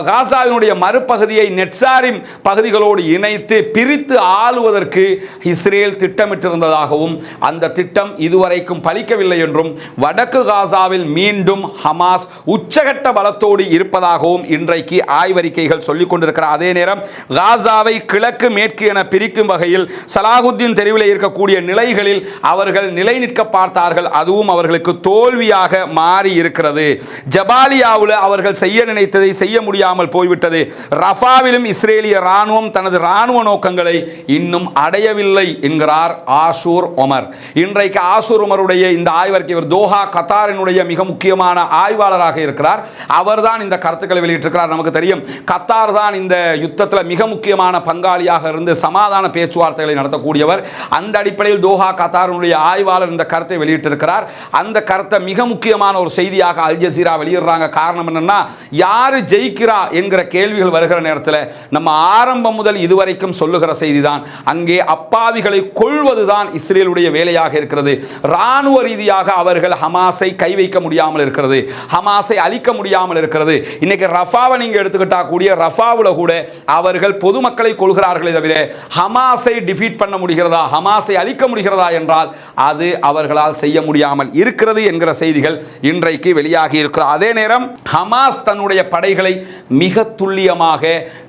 [SPEAKER 1] காசாவினுடைய மறுபகுதியை நெட்சாரிம் பகுதிகளோடு இணைத்து பிரித்து ஆளுவதற்கு இஸ்ரேல் திட்டமிட்டிருந்ததாகவும் அந்த திட்டம் இதுவரைக்கும் பலிக்கவில்லை என்றும் வடக்கு காசாவில் மீண்டும் ஹமாஸ் உச்சகட்ட பலத்தோடு இருப்பதாகவும் இன்றைக்கு ஆய்வறிக்கைகள் சொல்லிக் கொண்டிருக்கிற அதே நேரம் காசாவை கிழக்கு மேற்கு என பிரிக்கும் வகையில் சலாஹுத்தீன் தெருவில் இருக்கக்கூடிய நிலைகளில் அவர்கள் நிலை நிற்க பார்த்தார்கள். அதுவும் அவர்களுக்கு தோல்வியாக மாறி இருக்கிறது. ஜபாலியாவில் அவர்கள் செய்ய நினைத்ததை செய்ய முடியாமல் போய்விட்டது. ரஃபாவிலும் இஸ்ரேலிய ராணுவம் தனது ராணுவ நோக்கங்களை இன்னும் அடையவில்லை என்கிறார் ஆஷூர் ஒமர். இன்றைக்கு ஆஷூர் ஒமருடைய இந்த ஆய்வறிக்கை, தோஹா கத்தாரினுடைய மிக முக்கியமான ஆய்வாளராக இருக்கிறார். அவர்தான் இந்த கருத்துக்களை வெளியிட்டிருக்கிறார். இருக்கிறார். நமக்கு தெரியும் கத்தார் தான் இந்த யுத்தத்தில் மிக முக்கியமான பங்காளியாக இருந்து சமாதான பேச்சுவார்த்தைகளை நடத்தக்கூடியவர். அந்த அடிப்படையில் தோஹா கத்தாருடைய ஆய்வாளர் இந்த கருத்தை வெளியிட்டிருக்கிறார். அந்த கருத்தை மிக முக்கியமான ஒரு செய்தியாக அல் ஜசீரா வெளியிடுறாங்க. காரணம் என்னன்னா, யாரு ஜெயிக்கிறா என்கிற கேள்விகள் வருகிற நேரத்தில் நம்ம ஆரம்பம் முதல் இதுவரைக்கும் சொல்லுகிற செய்தி தான், அங்கே அப்பாவிகளை கொள்வதுதான் இஸ்ரேலுடைய வேலையாக இருக்கிறது. ராணுவ ரீதியாக அவர்கள் ஹமாஸை கை வைக்க முடியாமல் இருக்கிறது, ஹமாஸை அழிக்க முடியாமல் இருக்கிறது. இன்னைக்கு ரஃபாவை நீங்க எடுத்துக்கிட்டா கூடிய ரஃபாவில் கூட அவர்கள் பொதுமக்களை கொள்கிறார்களே தவிர ஹமாஸை டிஃபீட் பண்ண முடிகிறதா, ஹமாஸை அழிக்க முடிகிறதா என்றால் அது அவர்களால் செய்ய முடியாமல் இருக்கிறது என்கிற செய்திகள் இன்றைக்கு வெளியாகி இருக்கிற அதே நேரம் ஹமாஸ் தன்னுடைய படைகளை மிக துல்லியமாக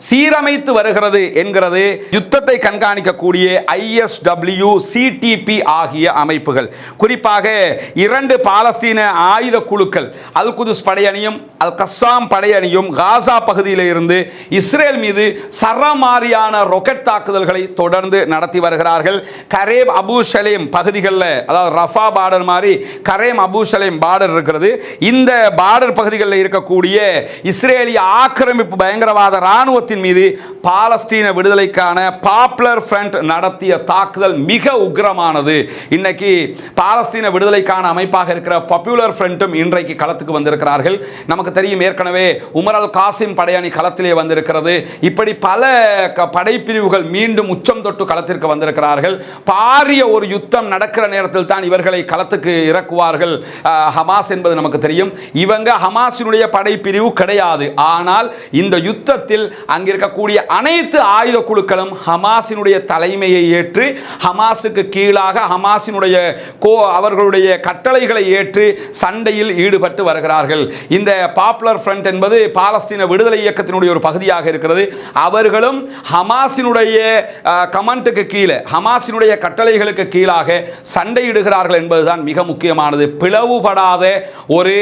[SPEAKER 1] சீரமைத்து வருகிறது என்கிறது யுத்தத்தை கண்காணிக்கக்கூடிய ISW, CTP ஆகிய அமைப்புகள். குறிப்பாக 2 பாலஸ்தீன ஆயுத குழுக்கள், அல் குதுஸ் படையணியும் அல் கஸ்ஸாம் படையணியும் காசா பகுதியில் இருந்து இஸ்ரேல் மீது சரமாரியான ராக்கெட் தாக்குதல்களை தொடர்ந்து நடத்தி வருகிறார்கள். கரேம் அபு ஷலேம் பகுதிகளில், அதாவது ரஃபா பார்டர் மாதிரி கரேம் அபு ஷலேம் பார்டர் இருக்கிறது. இந்த பார்டர் பகுதிகளில் இருக்கக்கூடிய இஸ்ரேலிய ஆக்கிரமிப்பு பயங்கரவாத ராணுவத்தின் மீது பாலஸ்தீன விடுதலைக்கான பாப்புலர் ஃப்ரண்ட் நடத்திய தாக்குதல் மிக உக்கிரமானது. இன்னைக்கு பாலஸ்தீன விடுதலைக்கான அமைப்பாக இருக்கிற பாப்புலர் ஃப்ரண்ட்டும் இன்றைக்கு களத்துக்கு வந்திருக்கிறார்கள். நமக்கு தெரியும் ஏற்கனவே உமர் அல் காசிம் படையணி களத்திலே வந்திருக்கிறது. இப்படி பல படைப்பிரிவுகள் மீண்டும் உச்சம் தொட்டு களத்திற்கு வந்திருக்கிறார்கள். பாரிய ஒரு யுத்தம் நடக்கிற நேரத்தில் தான் இவர்களை களத்துக்கு இறக்குவார்கள் ஹமாஸ் என்பது நமக்கு தெரியும். இவங்க ஹமாஸினுடைய படைப்பிரிவு கிடையாது. ஆனால் இந்த யுத்தத்தில் அங்கிருக்கக்கூடிய அனைத்து ஆயுத குழுக்களும் ஹமாஸினுடைய தலைமையை ஏற்று ஹமாஸுக்கு கீழாக ஹமாஸினுடைய அவர்களுடைய கட்டளைகளை ஏற்று சண்டையில் ஈடுபட்டு வருகிறார்கள். இந்த பாப்புலர் ஃப்ரண்ட் என்பது பாலஸ்தீன விடுதலை இயக்கத்தினுடைய ஒரு பகுதியாக இருக்கிறது. அவர்களும் ஹமாஸினுடைய கமெண்ட்டுக்கு கீழே, ஹமாஸினுடைய கட்டளைகளுக்கு கீழாக சண்டையிடுகிறார்கள் என்பதுதான் மிக முக்கியமானது. பிளவுபடாத ஒரு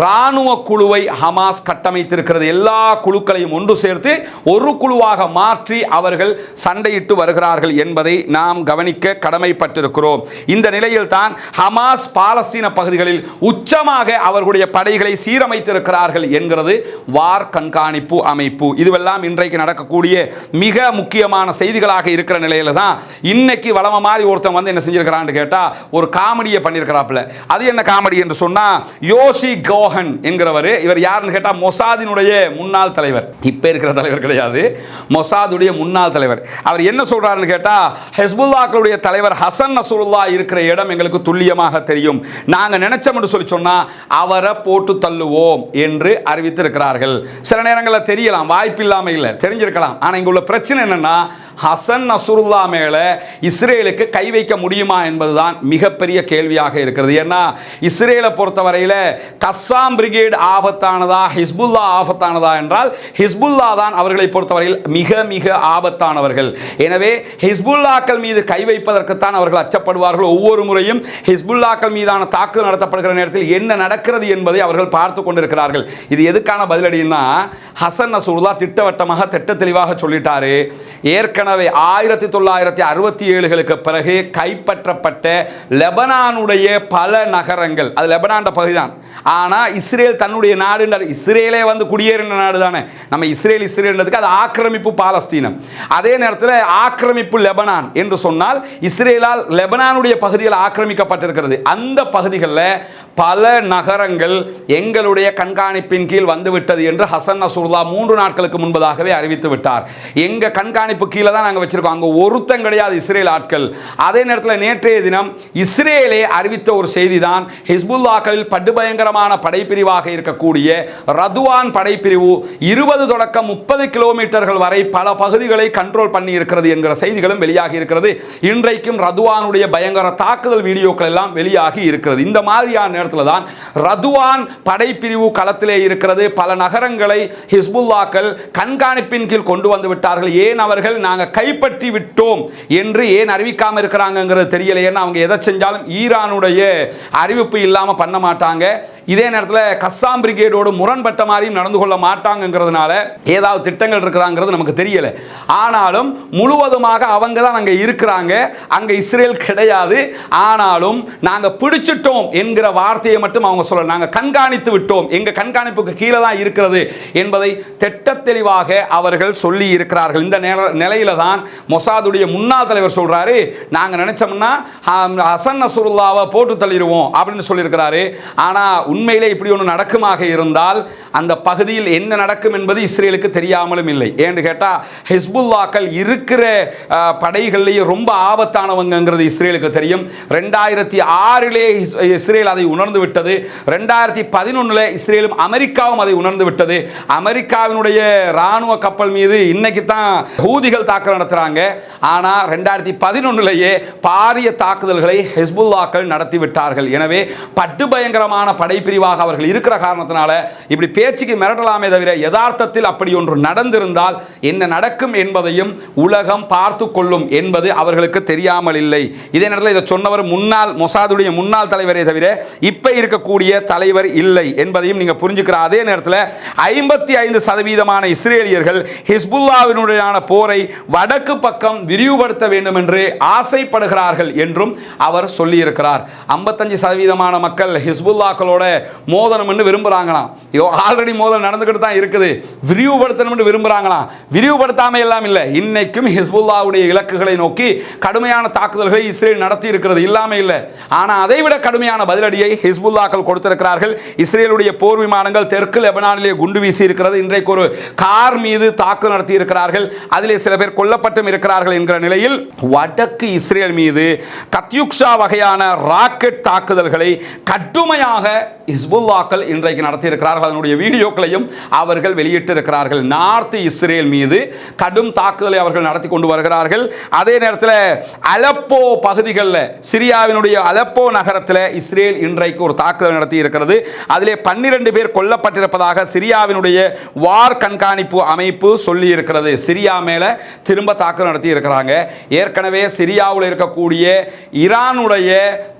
[SPEAKER 1] ராணுவ குழுவை ஹமாஸ் கட்டமைத்திருக்கிறது. எல்லா குழுக்களையும் ஒன்று சேர்த்து ஒரு குழுவாக மாற்றி அவர்கள் சண்டையிட்டு வருகிறார்கள் என்பதை நாம் கவனிக்க கடமைப்பட்டிருக்கிறோம். இந்த நிலையில் தான் ஹமாஸ் பாலஸ்தீன பகுதிகளில் உச்சமாக அவர்களுடைய படைகளை சீரமைத்திருக்கிறார்கள் என்கிறது வார் கண்காணிப்பு அமைப்பு. இதுவெல்லாம் இன்றைக்கு நடக்கக்கூடிய மிக முக்கியமான செய்திகளாக இருக்கிற நிலையில தான் இன்னைக்கு வளம மாதிரி ஒருத்தன் வந்து என்ன செஞ்சிருக்கிறான்னு கேட்டா ஒரு காமெடியை பண்ணியிருக்கிறாப்ல. அது என்ன காமெடி என்று சொன்னா, யோஷி கோஹன் என்கிறவர், இவர் யாருன்னு கேட்டா மொசாதினுடைய முன்னாள் தலைவர், இப்ப இருக்கிற தலைவர் கிடையாது, மொசாதுடைய முன்னாள் தலைவர். அவர் என்ன சொல்றாருன்னு கேட்டா, ஹெஸ்புல்லாக்களுடைய தலைவர் ஹசன் நஸ்ருல்லா இருக்கிற இடம் எங்களுக்கு துல்லியமாக தெரியும், நாங்க நினைச்சோம் என்று சொல்லி சொன்னா அவரை போட்டு தள்ளுவோம் என்று அறிவித்திருக்கிறார்கள். சில நேரங்களில் தெரியலாம், வாய்ப்பு இல்லாமல் இல்லை, தெரிஞ்சிருக்கலாம். ஆனால் இங்க உள்ள பிரச்சனை என்னன்னா, ஹசன் நஸ்ருல்லா மேல இஸ்ரேலுக்கு கை வைக்க முடியுமா என்பதுதான் மிகப்பெரிய கேள்வியாக இருக்கிறது. ஏன்னா இஸ்ரேலை பொறுத்தவரையில் கஸ்ஸாம் பிரிகேட் ஆபத்தானதா, ஹிஸ்புல்லா ஆபத்தானதா என்றால் ஹிஸ்புல்லா தான் அவர்களை பொறுத்தவரையில் மிக மிக ஆபத்தானவர்கள். எனவே ஹிஸ்புல்லாக்கள் மீது கை வைப்பதற்குத்தான் அவர்கள் அச்சப்படுவார்கள். ஒவ்வொரு முறையும் ஹிஸ்புல்லாக்கள் மீதான தாக்குதல் நடத்தப்படுகிற நேரத்தில் என்ன நடக்கிறது என்பதை அவர்கள் பார்த்து கொண்டிருக்கிறார்கள். இது எதுக்கான பதிலடினா, ஹசன் நஸ்ருல்லா திட்டவட்டமாக திட்ட தெளிவாக சொல்லிட்டாரு, ஏற்கனவே 1967களுக்கு பிறகு கைப்பற்றப்பட்ட லெபனானுடைய பல நகரங்கள், அது லெபனான் பகுதி தான், ஆனால் இஸ்ரேல் தன்னுடைய நாடு, இஸ்ரேலே வந்து குடியேறின நாடு தானே, நம்ம இஸ்ரேல்ன்றதுக்கு அது ஆக்கிரமிப்பு பாலஸ்தீனம். அதே நேரத்தில் ஆக்கிரமிப்பு லெபனான் என்று சொன்னால் இஸ்ரேலால் லெபனானுடைய பகுதிகள் ஆக்கிரமிக்கப்பட்டிருக்கிறது. அந்த பகுதிகளில் பல நகரங்கள் எங்களுடைய கண்காணிப்பின் கீழ் வந்துவிட்டது என்று ஹசன் நஸ்ருல்லா 3 நாட்களுக்கு முன்பதாகவே அறிவித்து விட்டார். எங்க கண்காணிப்பு கீழே தான் நாங்கள் வச்சிருக்கோம், அங்கே ஒருத்தம் கிடையாது இஸ்ரேல் ஆட்கள். அதே நேரத்தில் நேற்றைய தினம் இஸ்ரேலே அறிவித்த ஒரு செய்தி தான், ஹிஸ்புல்லாக்களில் படுபயங்கரமான படைப்பிரிவாக இருக்கக்கூடிய ரதுவான் படைப்பிரிவு 20 தொடக்கம் 30 கிலோமீட்டர்கள் வரை பல பகுதிகளை கண்ட்ரோல் பண்ணி இருக்கிறது என்கிற செய்திகளும் வெளியாகி இருக்கிறது. இன்றைக்கும் ரதுவானுடைய பயங்கர தாக்குதல் வீடியோக்கள் எல்லாம் வெளியாகி இருக்கிறது. இந்த மாதிரியான நேரத்தில் தான் ரதுவான் படைப்பிரிவு களத்திலே இருக்கிறது. பல நகரங்களை ஹிஸ்புல்லாக்கள் கண்காணிப்பின் கீழ் கொண்டு வந்து விட்டார்கள். ஏன் அவர்கள் நாங்கள் கைப்பற்றி விட்டோம் என்று ஏன் அறிவிக்காமல் இருக்கிறாங்கிறது தெரியல. ஏன்னா அவங்க எதை செஞ்சாலும் ஈரானுடைய அறிவிப்பு இல்லாமல் பண்ண மாட்டாங்க. இதே நேரத்தில் கஸ்ஸாம் பிரிகேடோடு முரண்பட்ட மாதிரியும் நடந்து கொள்ள மாட்டாங்கிறதுனால ஏதாவது திட்டங்கள் இருக்குதாங்கிறது நமக்கு தெரியல. ஆனாலும் முழுவதுமாக அவங்க தான் அங்கே இருக்கிறாங்க, அங்கே இஸ்ரேல் கிடையாது. ஆனாலும் நாங்கள் பிடிச்சிட்டோம் என்கிற வார்த்தையை மட்டும் அவங்க சொல்ல, நாங்கள் கண்காணித்து விட்டோம், எங்கள் கண்காணிப்புக்கு கீழே தான் இருக்கிறது என்பதை திட்டத்தெளிவாக அவர்கள் சொல்லி இருக்கிறார்கள். இந்த நிலையில தான் மொசாதுடைய முன்னாள் தலைவர் சொல்றாரு, நாங்க நினைச்சோம்னா ஹசன் நஸ்ருல்லாவை போட்டு தள்ளிடுவோம் அப்படின்னு சொல்லியிருக்கிறாரு. ஆனா உண்மையிலே இப்படி ஒன்று நடக்குமாக இருந்தால் அந்த பகுதியில் என்ன நடக்கும் என்பது இஸ்ரேலுக்கு தெரியாமலும் இல்லை. ஏன்னு கேட்டா ஹிஸ்புல்லாக்கள் இருக்கிற படைகளிலேயே ரொம்ப ஆபத்தானவங்கிறது இஸ்ரேலுக்கு தெரியும். 2006 இஸ்ரேல் அதை உணர்ந்து விட்டது. 2011 இஸ்ரேலும் அமெரிக்காவும் அதை உணர்ந்து விட்டது. அமெரிக்காவினுடைய ராணுவ கப்பல் மீது இன்னைக்கு தான் ஹூதிகள் தாக்குதல் நடத்துறாங்க. ஆனா 2011 பாரிய தாக்குதல்களை ஹிஸ்புல்லாக்கள் நடத்தி விட்டார்கள். எனவே படுபயங்கரமான படைப்பிரிவாக அவர்கள் இருக்கிற காரணத்தினால இப்படி பேச்சுக்கு மிரட்டலாமே தவிர யதார்த்தத்தில் அப்படி ஒன்று நடந்திருந்தால் என்ன நடக்கும் என்பதையும் உலகம் பார்த்து கொள்ளும் என்பது அவர்களுக்கு தெரியாமல் இல்லை. இதே நேரத்தில் இதை சொன்னவர் மொசாதுடைய முன்னாள் தலைவரே தவிர இப்ப இருக்கக்கூடிய தலைவர் இல்லை என்பதையும் நீங்க புரிஞ்சுக்கிற. அதே நேரத்தில் 55% இஸ்ரேலியர்கள் ஹிஸ்புல்லாவினுடையான போரை வடக்கு பக்கம் விரிவுபடுத்த வேண்டும் என்று ஆசைப்படுகிறார்கள் என்றும் அவர் சொல்லியிருக்கிறார். 55% மக்கள் ஹிஸ்புல்லாக்களோட மோதனம் என்று விரும்புறாங்களாம். ஆல்ரெடி மோதல் நடந்துகிட்டு தான் இருக்குது, விரிவுபடுத்தணும் என்று விரும்புறாங்களாம். விரிவுபடுத்தாம எல்லாம் இல்லை, இன்னைக்கும் ஹிஸ்புல்லாவுடைய இலக்குகளை நோக்கி கடுமையான தாக்குதல்களை இஸ்ரேல் நடத்தி இருக்கிறது, இல்லாம இல்லை. ஆனா அதைவிட கடுமையான பதிலடியை ஹிஸ்புல்லாக்கள் கொடுத்திருக்கிறார்கள். இஸ்ரேலுடைய போர் விமானங்கள் தெற்கு லெபனானிலே குண்டு வீசி இருக்கிறது. இன்றைக்கு ஒரு கார் மீது தாக்குதல் நடத்தி இருக்கிறார்கள். அதிலே சில பேர் கொல்லப்பட்டும் இருக்கிறார்கள் என்கிற நிலையில் வடக்கு இஸ்ரேல் மீது கத்யுக்ஷா வகையான ராக்கெட் தாக்குதல்களை கடுமையாக ஹிஸ்புல்லாக்கள் இன்றைக்கு நடத்தி இருக்கிறார்கள். அதனுடைய வீடியோக்களையும் அவர்கள் வெளியிட்டிருக்கிறார்கள். நார்த் இஸ்ரேல் மீது கடும் தாக்குதலை அவர்கள் நடத்தி கொண்டு வருகிறார்கள். அதே நேரத்தில் அலப்போ பகுதிகளில், சிரியாவினுடைய அலப்போ நகரத்தில் இஸ்ரேல் இன்றைக்கு ஒரு தாக்குதல் நடத்தி இருக்கிறது. அதிலே 12 பேர் கொல்லப்பட்டிருப்பதாக சிரியாவினுடைய வார் கண்காணிப்பு அமைப்பு சொல்லி இருக்கிறது. சிரியா மேல திரும்ப தாக்குதல் நடத்தி இருக்கிறாங்க. ஏற்கனவே சிரியாவில் இருக்கக்கூடிய ஈரானுடைய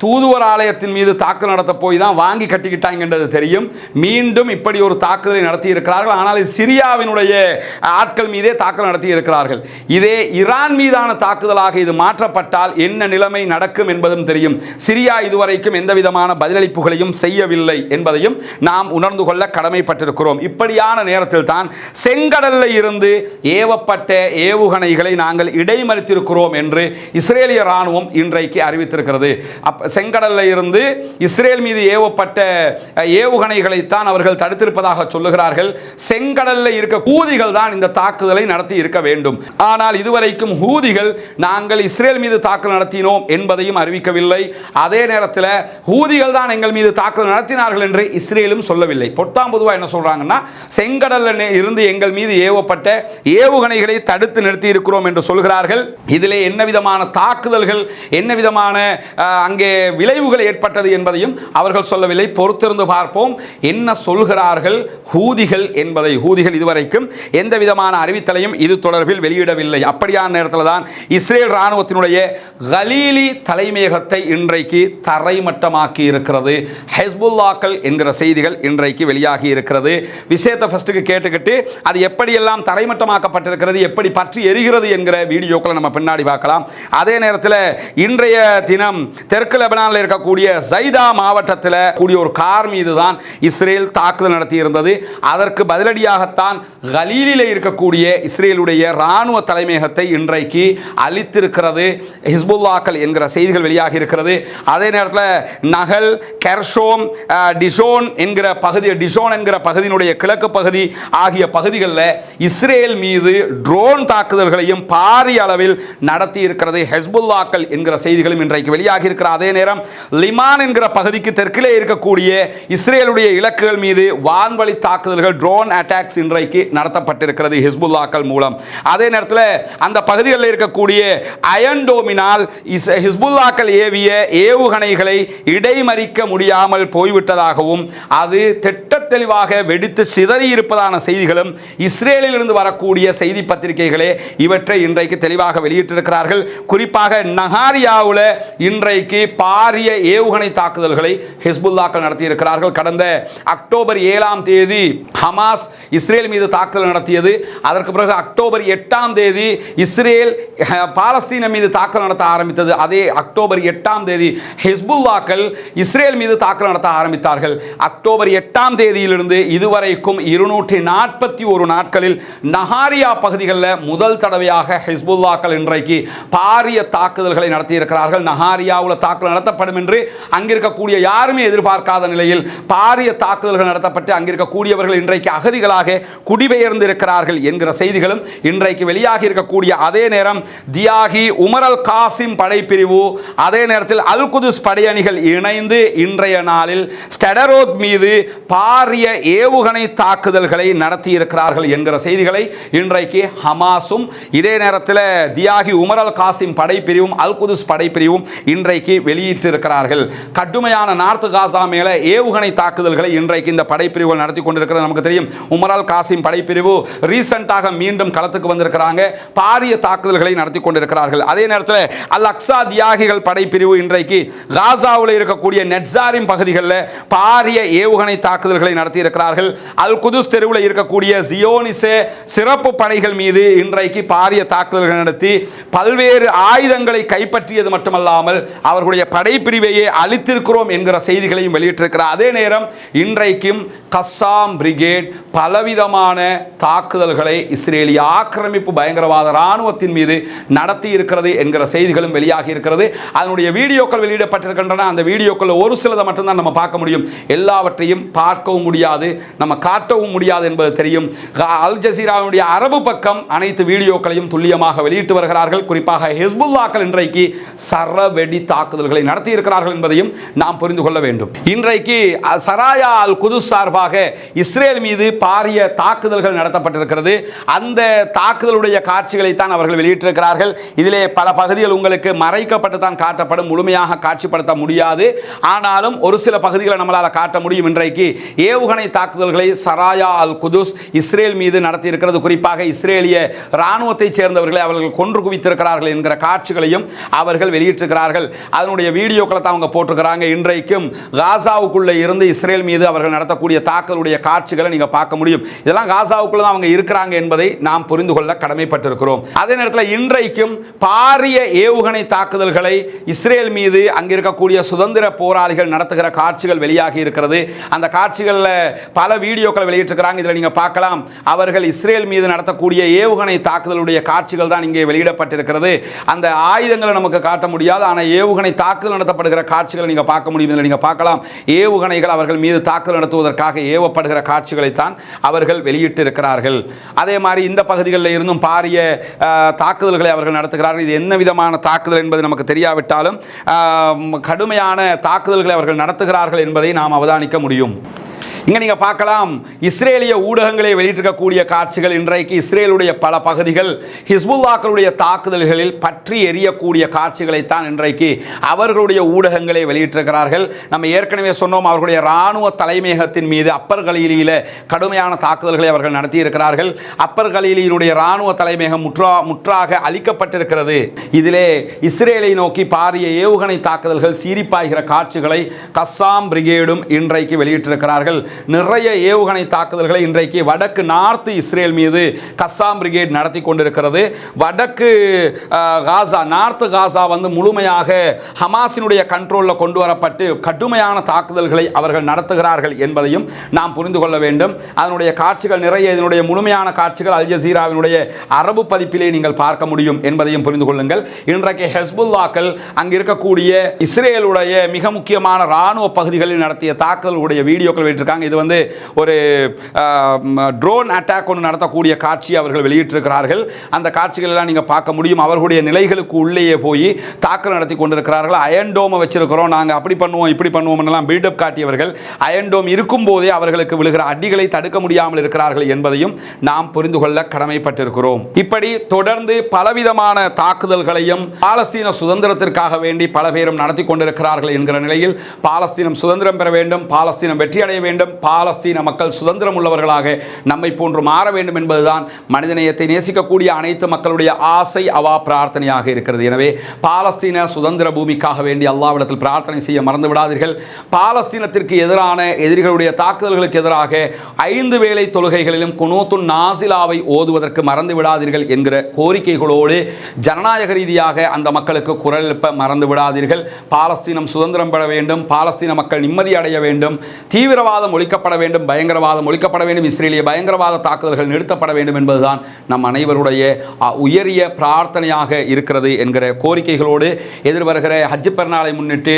[SPEAKER 1] தூதுவர் ஆலயத்தின் மீது தாக்குதல் நடத்த போய் தான் வாங்கி கட்டிக்கிட்டாங்க என்றது தெரியும். மீண்டும் இப்படி ஒரு தாக்குதலை நடத்தி இருக்கிறார்கள். ஆனால் இது சிரியாவினுடைய ஆட்கள் மீதே தாக்குதல் நடத்தி இருக்கிறார்கள். இதே ஈரான் மீதான தாக்குதலாக இது மாற்றப்பட்டால் என்ன நிலைமை நடக்கும் என்பதும் தெரியும். சிரியா இதுவரைக்கும் எந்த விதமான பதிலளிப்புகளையும் செய்யவில்லை என்பதையும் நாம் உணர்ந்து கொள்ள கடமைப்பட்டிருக்கிறோம். இப்படியான நேரத்தில் தான் செங்கடலில் இருந்து ஏவப்பட்ட ஏவுகணைகளை நாங்கள் இடைமறித்திருக்கிறோம் என்று இஸ்ரேலிய ராணுவம் இன்றைக்கு அறிவித்திருக்கிறது. செங்கடலில் இருந்து இஸ்ரேல் மீது ஏவப்பட்ட ஏவுகணைகளைத்தான் அவர்கள் தடுத்திருப்பதாக சொல்லுகிறார்கள். செங்கடலில் இருக்க ஹூதிகள் தான் இந்த தாக்குதலை நடத்தி இருக்க வேண்டும். ஆனால் இதுவரைக்கும் ஹூதிகள் நாங்கள் இஸ்ரேல் மீது தாக்குதல் நடத்தினோம் என்பதையும் அறிவிக்கவில்லை. அதே நேரத்தில் ஹூதிகள் தான் எங்கள் மீது தாக்குதல் நடத்தினார்கள் என்று இஸ்ரேலும் சொல்லவில்லை. பொத்தாம் பொதுவாக என்ன சொல்றாங்கன்னா, செங்கடலில் இருந்து எங்கள் மீது ஏவப்பட்ட ஏவுகணைகளை தடுத்து நிறுத்தி இருக்கிறோம் என்று சொல்கிறார்கள். இதிலே என்ன விதமான தாக்குதல்கள், என்ன விதமான அங்கே விளைவுகள் ஏற்பட்டது என்பதையும் அவர்கள் சொல்லவில்லை. பொறுத்திருந்து பார்ப்போம் என்ன சொல்கிறார்கள் ஹூதிகள் என்பதை. ஹூதிகள் இதுவரைக்கும் எந்த விதமான அறிவித்தலையும் இது தொடர்பில் வெளியிடவில்லை. அப்படியான நேரத்தில் தான் இஸ்ரேல் ராணுவத்தினுடைய கலீலி தலைமையகத்தை இன்றைக்கு தரைமட்டமாக்கி இருக்கிறது ஹிஸ்புல்லாக்கள் என்கிற செய்திகள் இன்றைக்கு வெளியாகி இருக்கிறது. விஷயத்தை ஃபர்ஸ்ட்டுக்கு கேட்டுக்கிட்டு அது எப்படியெல்லாம் தரைமட்டமாக்கப்பட்டிருக்கிறது, எப்படி பற்றி எரிகிறது என்கிற வீடியோக்களை நம்ம பின்னாடி பார்க்கலாம். அதே நேரத்தில் இன்றைய தினம் தெற்கு லெபனானில் இருக்கக்கூடிய சைதா மாவட்டத்தில் கூடிய ஒரு கார் மீது தான் இஸ்ரேல் தாக்குதல் நடத்தி இருந்தது. அதற்கு பதிலடியாகத்தான் கலீலில் இருக்கக்கூடிய இஸ்ரேலுடைய ராணுவ தலைமையகத்தை இன்றைக்கு அழித்திருக்கிறது ஹிஸ்புல்லாக்கள் என்கிற செய்திகள் வெளியாகி இருக்கிறது. அதே நேரத்தில் நகல், கெர்ஷோம், டிஷோன் என்கிற பகுதியினுடைய கிழக்கு பகுதி ஆகிய பகுதிகளில் இஸ்ரேல் மீது ட்ரோன் தாக்குதல்களையும் பாரிய அளவில் நடத்தி இருக்கிறது ஹிஸ்புல்லாக்கள் என்கிற செய்திகளும் இன்றைக்கு வெளியாகி இருக்கிற. அதே நேரம் லிமான் என்கிற பகுதிக்கு தெற்கிலே இருக்கக்கூடிய இஸ்ரேலுடைய இலக்குகள் மீது வான்வழி தாக்குதல்கள், ட்ரோன் அட்டாக்ஸ் இன்றைக்கு நடத்தப்பட்டிருக்கிறது ஹிஸ்புல்லாக்கள் மூலம். அதே நேரத்தில் அந்த பகுதிகளில் இருக்கக்கூடிய அயன்டோமினால் ஹிஸ்புல்லாக்கள் ஏவிய ஏவுகணைகளை இடைமறிக்க முடியாமல் போய்விட்டதாகவும் அது திட்டத்தெளிவாக வெடித்து சிதறி இருப்பதான செய்திகளும் இஸ்ரேலில் இருந்து வரக்கூடிய செய்தி பத்திரிகைகளே இவற்றை இன்றைக்கு தெளிவாக வெளியிட்டிருக்கிறார்கள். குறிப்பாக நகாரியாவில் இன்றைக்கு பாரிய ஏவுகணை தாக்குதல்களை ஹிஸ்புல்லாக்கள் நடத்தியிருக்கிறார்கள். கடந்த அக்டோபர் 7ஆம் தேதி ஹமாஸ் இஸ்ரேல் மீது தாக்குதல் நடத்தியது. அதற்கு பிறகு அக்டோபர் 8ஆம் தேதி இஸ்ரேல் பாலஸ்தீன மீது தாக்குதல் நடத்த ஆரம்பித்தது. அதே அக்டோபர் 8ஆம் தேதி ஹிஸ்புல்லாக்கள் இஸ்ரேல் மீது தாக்குதல் நடத்த ஆரம்பித்தார்கள். அக்டோபர் 8ஆம் தேதி தேதியிலிருந்து இதுவரைக்கும் 241 நாட்களில் நஹாரியா பகுதிகளில் முதல் தடவையாக ஹிஸ்புல்லாக்கள் இன்றைக்கு பாரிய தாக்குதல்களை நடத்தியிருக்கிறார்கள். நஹாரியாவில் தாக்குதல் நடத்தப்படும் என்று அங்கிருக்கக்கூடிய யாருமே எதிர்பார்க்காத நிலையில் பாரிய தாக்குதல்கள் நடத்தப்பட்டு அங்கிருக்கக்கூடியவர்கள் இன்றைக்கு அகதிகளாக குடிபெயர்ந்திருக்கிறார்கள் என்கிற செய்திகளும் இன்றைக்கு வெளியாகி இருக்கக்கூடிய அதே நேரம் தியாகி உமர் அல் காசிம் படைப்பிரிவு அதே நேரத்தில் அல் குதுஸ் படையணிகள் இணைந்து இன்றைய நாளில் ஸ்டெடரோத் மீது பாரிய ஏவுகணை தாக்குதல்களை நடத்தி இருக்கிறார்கள் என்கிற செய்திகளை இன்றைக்கு ஹமாஸும் இதே நேரத்தில் தியாகி உமர் அல் காசிம் படைப்பிரிவும் அல் குதுஸ் படைப்பிரிவும் இன்றைக்கு வெளியிட்டிருக்கிறார்கள். கடுமையான நார்த் காசா மேல ஏவுகணை தாக்குதல்களை இன்றைக்கு இந்த படைப்பிரிவுகள் நடத்தி கொண்டிருக்கிறது. நமக்கு தெரியும் உமர் அல் காசிம் படைப்பிரிவு ரீசெண்டாக மீண்டும் களத்துக்கு வந்திருக்கிறாங்க, பாரிய தாக்குதல்களை நடத்தி கொண்டிருக்கிறார்கள். அதே நேரத்தில் அல் அக்ஸா தியாகிகள் படைப்பிரிவு இன்றைக்கு காசாவில் இருக்கக்கூடிய நெட்சாரிம் பகுதிகளில் பாரிய ஏவுகணை தாக்குதல்களை நடத்தி இருக்கிறார்கள். அல் குதுஸ் தெருவில் இருக்கக்கூடிய ஜியோனிசே சிறப்பு படைகள் மீது இன்றைக்கு பாரிய தாக்குதல்கள் நடத்தி பல்வேறு ஆயுதங்களை கைப்பற்றியது மட்டுமல்லாமல் அவர்களுடைய படைப்பிரிவையே அழித்திருக்கிறோம் என்கிற செய்திகளையும் வெளியிட்டிருக்கிறார். அதே நேரம் இன்றைக்கும் கஸ்ஸாம் பிரிகேட் பலவிதமான தாக்குதல்களை இஸ்ரேலிய ஆக்கிரமிப்பு பயங்கரவாத இராணுவத்தின் மீது நடத்தி இருக்கிறது என்கிற செய்திகளும் வெளியாகி இருக்கிறது. அதனுடைய வீடியோக்கள் வெளியிடப்பட்டிருக்கின்றன. அந்த வீடியோக்கள் ஒரு சிலதை மட்டும்தான் நம்ம பார்க்க முடியும், எல்லாவற்றையும் பார்க்கவும் முடியாது, நம்ம காட்டவும் முடியாது என்பது தெரியும். அல் ஜசீராவுடைய அரபு பக்கம் அனைத்து வீடியோக்களையும் துல்லியமாக வெளியிட்டு வருகிறார்கள். குறிப்பாக ஹிஸ்புல்லாக்கள் இன்றைக்கு சரவெடி தாக்குதல்களை நடத்தி இருக்கிறார்கள் என்பதையும் நாம் புரிந்து கொள்ள வேண்டும். இன்றைக்கு சராயா அல் குதுஸ் சார்பாக இஸ்ரேல் மீது பாரிய தாக்குதல்கள் நடத்தப்பட்டிருக்கிறது. அந்த தாக்குதலுடைய காட்சிகளை தான் அவர்கள் வெளியிட்டிருக்கிறார்கள். இதிலே பல பகுதிகள் உங்களுக்கு மறைக்கப்பட்டு தான் காட்டப்படும், முழுமையாக காட்சிப்படுத்த முடியாது. ஆனாலும் ஒரு சில பகுதிகளை நம்மளால் காட்ட முடியும். இன்றைக்கு ஏவுகணை தாக்குதல்களை சராயா அல் குதுஸ் இஸ்ரேல் மீது நடத்தி இருக்கிறது. குறிப்பாக இஸ்ரேலிய இராணுவத்தை சேர்ந்தவர்களை அவர்கள் கொன்று குவித்திருக்கிறார்கள் என்கிற காட்சிகளையும் அவர்கள் வெளியிட்டிருக்கிறார்கள். அதனுடைய வீடியோக்களை தான் அவங்க போட்டிருக்கிறாங்க. இன்றைக்கும் காசாவுக்குள்ளே இருந்து இஸ்ரேல் மீது அவர்கள் நடத்தக்கூடிய தாக்குதலுடைய காட்சிகளை நீங்க பார்க்க முடியும். இதெல்லாம் காசாவுக்குள்ள தான் அவங்க இருக்கிறாங்க என்பதை நாம் புரிந்து கொள்ள கடமைப்பட்டிருக்கிறோம். அதே நேரத்தில் இன்றைக்கும் பாரிய ஏவுகணை தாக்குதல்களை இஸ்ரேல் மீது அங்கிருக்கக்கூடிய சுதந்திர போராளிகள் நடத்துகிற காட்சிகள் வெளியாகி இருக்கிறது. அந்த காட்சிகளில் பல வீடியோக்கள் வெளியிட்டிருக்கிறாங்க. இதில் நீங்கள் பார்க்கலாம், அவர்கள் இஸ்ரேல் மீது நடத்தக்கூடிய ஏவுகணை தாக்குதலுடைய காட்சிகள் தான் இங்கே வெளியிடப்பட்டிருக்கிறது. அந்த ஆயுதங்களை நமக்கு காட்ட முடியாது, ஆனால் ஏவுகணை தாக்குதல் நடத்தப்படுகிற காட்சிகளை நீங்கள் பார்க்க முடியும். இதில் நீங்கள் பார்க்கலாம், ஏவுகணைகள் அவர்கள் மீது தாக்குதல் நடத்துவதற்காக ஏவப்படுகிற காட்சிகளைத்தான் அவர்கள் வெளியிட்டிருக்கிறார்கள். அதே மாதிரி இந்த பகுதிகளில் இருந்தும் பாரிய தாக்குதல்களை அவர்கள் நடத்துகிறார்கள். இது என்ன விதமான தாக்குதல் என்பது நமக்கு தெரியாவிட்டாலும் கடுமையான தாக்குதல்களை அவர்கள் நடத்துகிறார்கள் என்பதை நாம் அவதானிக்க முடியும். இங்கே நீங்கள் பார்க்கலாம், இஸ்ரேலிய ஊடகங்களை வெளியிட்டிருக்கக்கூடிய காட்சிகள் இன்றைக்கு இஸ்ரேலுடைய பல பகுதிகள் ஹிஸ்புல்லாக்களுடைய தாக்குதல்களில் பற்றி எரியக்கூடிய காட்சிகளைத்தான் இன்றைக்கு அவர்களுடைய ஊடகங்களை வெளியிட்டிருக்கிறார்கள். நம்ம ஏற்கனவே சொன்னோம், அவர்களுடைய இராணுவ தலைமையகத்தின் மீது அப்பர் கலீலியில் கடுமையான தாக்குதல்களை அவர்கள் நடத்தியிருக்கிறார்கள். அப்பர் கலீலியினுடைய இராணுவ தலைமையகம் முற்றாக அழிக்கப்பட்டிருக்கிறது. இதிலே இஸ்ரேலை நோக்கி பாரிய ஏவுகணை தாக்குதல்கள் சீரிப்பாய்கிற காட்சிகளை கஸ்ஸாம் பிரிகேடும் இன்றைக்கு வெளியிட்டிருக்கிறார்கள். நிறைய ஏவுகணை தாக்குதல்களை இன்றைக்கு வடக்கு நார்த் இஸ்ரேல் மீது கஸ்ஸாம் பிரிகேட் நடத்தி கொண்டிருக்கிறது. வடக்கு காசா, நார்த் காசா வந்து முழுமையாக ஹமாஸினுடைய கண்ட்ரோலில் கொண்டு வரப்பட்டு கடுமையான தாக்குதல்களை அவர்கள் நடத்துகிறார்கள் என்பதையும் நாம் புரிந்து கொள்ள வேண்டும். அதனுடைய காட்சிகள் நிறைய, இதனுடைய முழுமையான காட்சிகள் அல் ஜசீராவினுடைய அரபு பதிப்பிலே நீங்கள் பார்க்க முடியும் என்பதையும் புரிந்து கொள்ளுங்கள். இன்றைக்கு ஹிஸ்புல்லாக்கள் அங்கு இருக்கக்கூடிய இஸ்ரேலுடைய மிக முக்கியமான இராணுவ பகுதிகளில் நடத்திய தாக்குதலுடைய வீடியோக்கள் வெளியிட்டிருக்காங்க. இது வந்து ஒரு ட்ரோன் அட்டாக் ஒன்று நடத்தக்கூடிய காட்சி அவர்கள் வெளியிட்டிருக்கிறார்கள். அந்த காட்சிகள் எல்லாம் நீங்கள் பார்க்க முடியும். அவர்களுடைய நிலைகளுக்கு உள்ளேயே போய் தாக்குதல் நடத்தி கொண்டிருக்கிறார்கள். அயன் டோமை வச்சிருக்கிறோம், நாங்கள் அப்படி பண்ணுவோம் இப்படி பண்ணுவோம் எல்லாம் பில்டப் காட்டியவர்கள் அயன் டோம் இருக்கும் போதே அவர்களுக்கு விழுகிற அடிகளை தடுக்க முடியாமல் இருக்கிறார்கள் என்பதையும் நாம் புரிந்து கொள்ள கடமைப்பட்டிருக்கிறோம். இப்படி தொடர்ந்து பலவிதமான தாக்குதல்களையும் பாலஸ்தீன சுதந்திரத்திற்காக வேண்டி பல பேரும் நடத்தி கொண்டிருக்கிறார்கள் என்கிற நிலையில் பாலஸ்தீனம் சுதந்திரம் பெற வேண்டும், பாலஸ்தீனம் வெற்றி அடைய வேண்டும், பாலஸ்தீன மக்கள் சுதந்திரம் உள்ளவர்களாக நம்மை போன்று மாற வேண்டும் என்பதுதான் மனிதநேயத்தை நேசிக்கக்கூடிய அனைத்து மக்களுடைய ஆசை, அவா பிரார்த்தனையாக இருக்கிறது. எனவே பாலஸ்தீன சுதந்திர பூமிக்காக வேண்டி அல்லாஹ்விடத்தில் பிரார்த்தனை செய்ய மறந்து விடாதீர்கள். பாலஸ்தீனத்திற்கு எதிரான எதிரிகளுடைய தாக்குதல்களுக்கு எதிராக 5 வேளை தொழுகைகளிலும் குனூத்துன் நாசிலாவை ஓதுவதற்கு மறந்து விடாதீர்கள் என்கிற கோரிக்கைகளோடு ஜனநாயக ரீதியாக அந்த மக்களுக்கு குரல் எழுப்ப மறந்து விடாதீர்கள். பாலஸ்தீனம் சுதந்திரம் பெற வேண்டும், பாலஸ்தீன மக்கள் நிம்மதி அடைய வேண்டும், தீவிரவாதம் ஒழிக்கப்பட வேண்டும், பயங்கரவாதம் ஒழிக்கப்பட வேண்டும், இஸ்ரேலிய பயங்கரவாத தாக்குதல்கள் நிறுத்தப்பட வேண்டும் என்பதுதான் நம் அனைவருடைய உயரிய பிரார்த்தனையாக இருக்கிறது என்கிற கோரிக்கைகளோடு எதிர்வருகிற ஹஜ் பெருநாளை முன்னிட்டு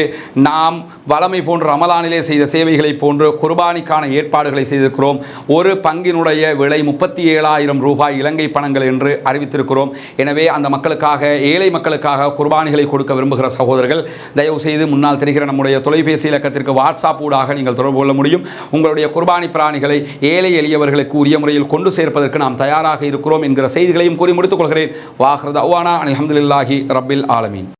[SPEAKER 1] நாம் வளமை போன்று ரமலானிலே செய்த சேவைகளை போன்று குர்பானிக்கான ஏற்பாடுகளை செய்திருக்கிறோம். ஒரு பங்கினுடைய விலை 37,000 ரூபாய் இலங்கை பணங்கள் என்று அறிவித்திருக்கிறோம். எனவே அந்த மக்களுக்காக, ஏழை மக்களுக்காக குர்பானிகளை கொடுக்க விரும்புகிற சகோதரர்கள் தயவு செய்து முன்னால் தெரிகிற நம்முடைய தொலைபேசி இலக்கத்திற்கு வாட்ஸ்அப் ஊடாக நீங்கள் தொடர்பு கொள்ள முடியும். உங்களுடைய குர்பானி பிராணிகளை ஏழை எளியவர்களுக்கு உரிய முறையில் கொண்டு சேர்ப்பதற்கு நாம் தயாராக இருக்கிறோம் என்கிற செய்திகளையும் கூறி முடித்துக் கொள்கிறேன். வாஹிர் தஅவானா அல்ஹம்துலில்லாஹி ரப்பில் ஆலமீன்.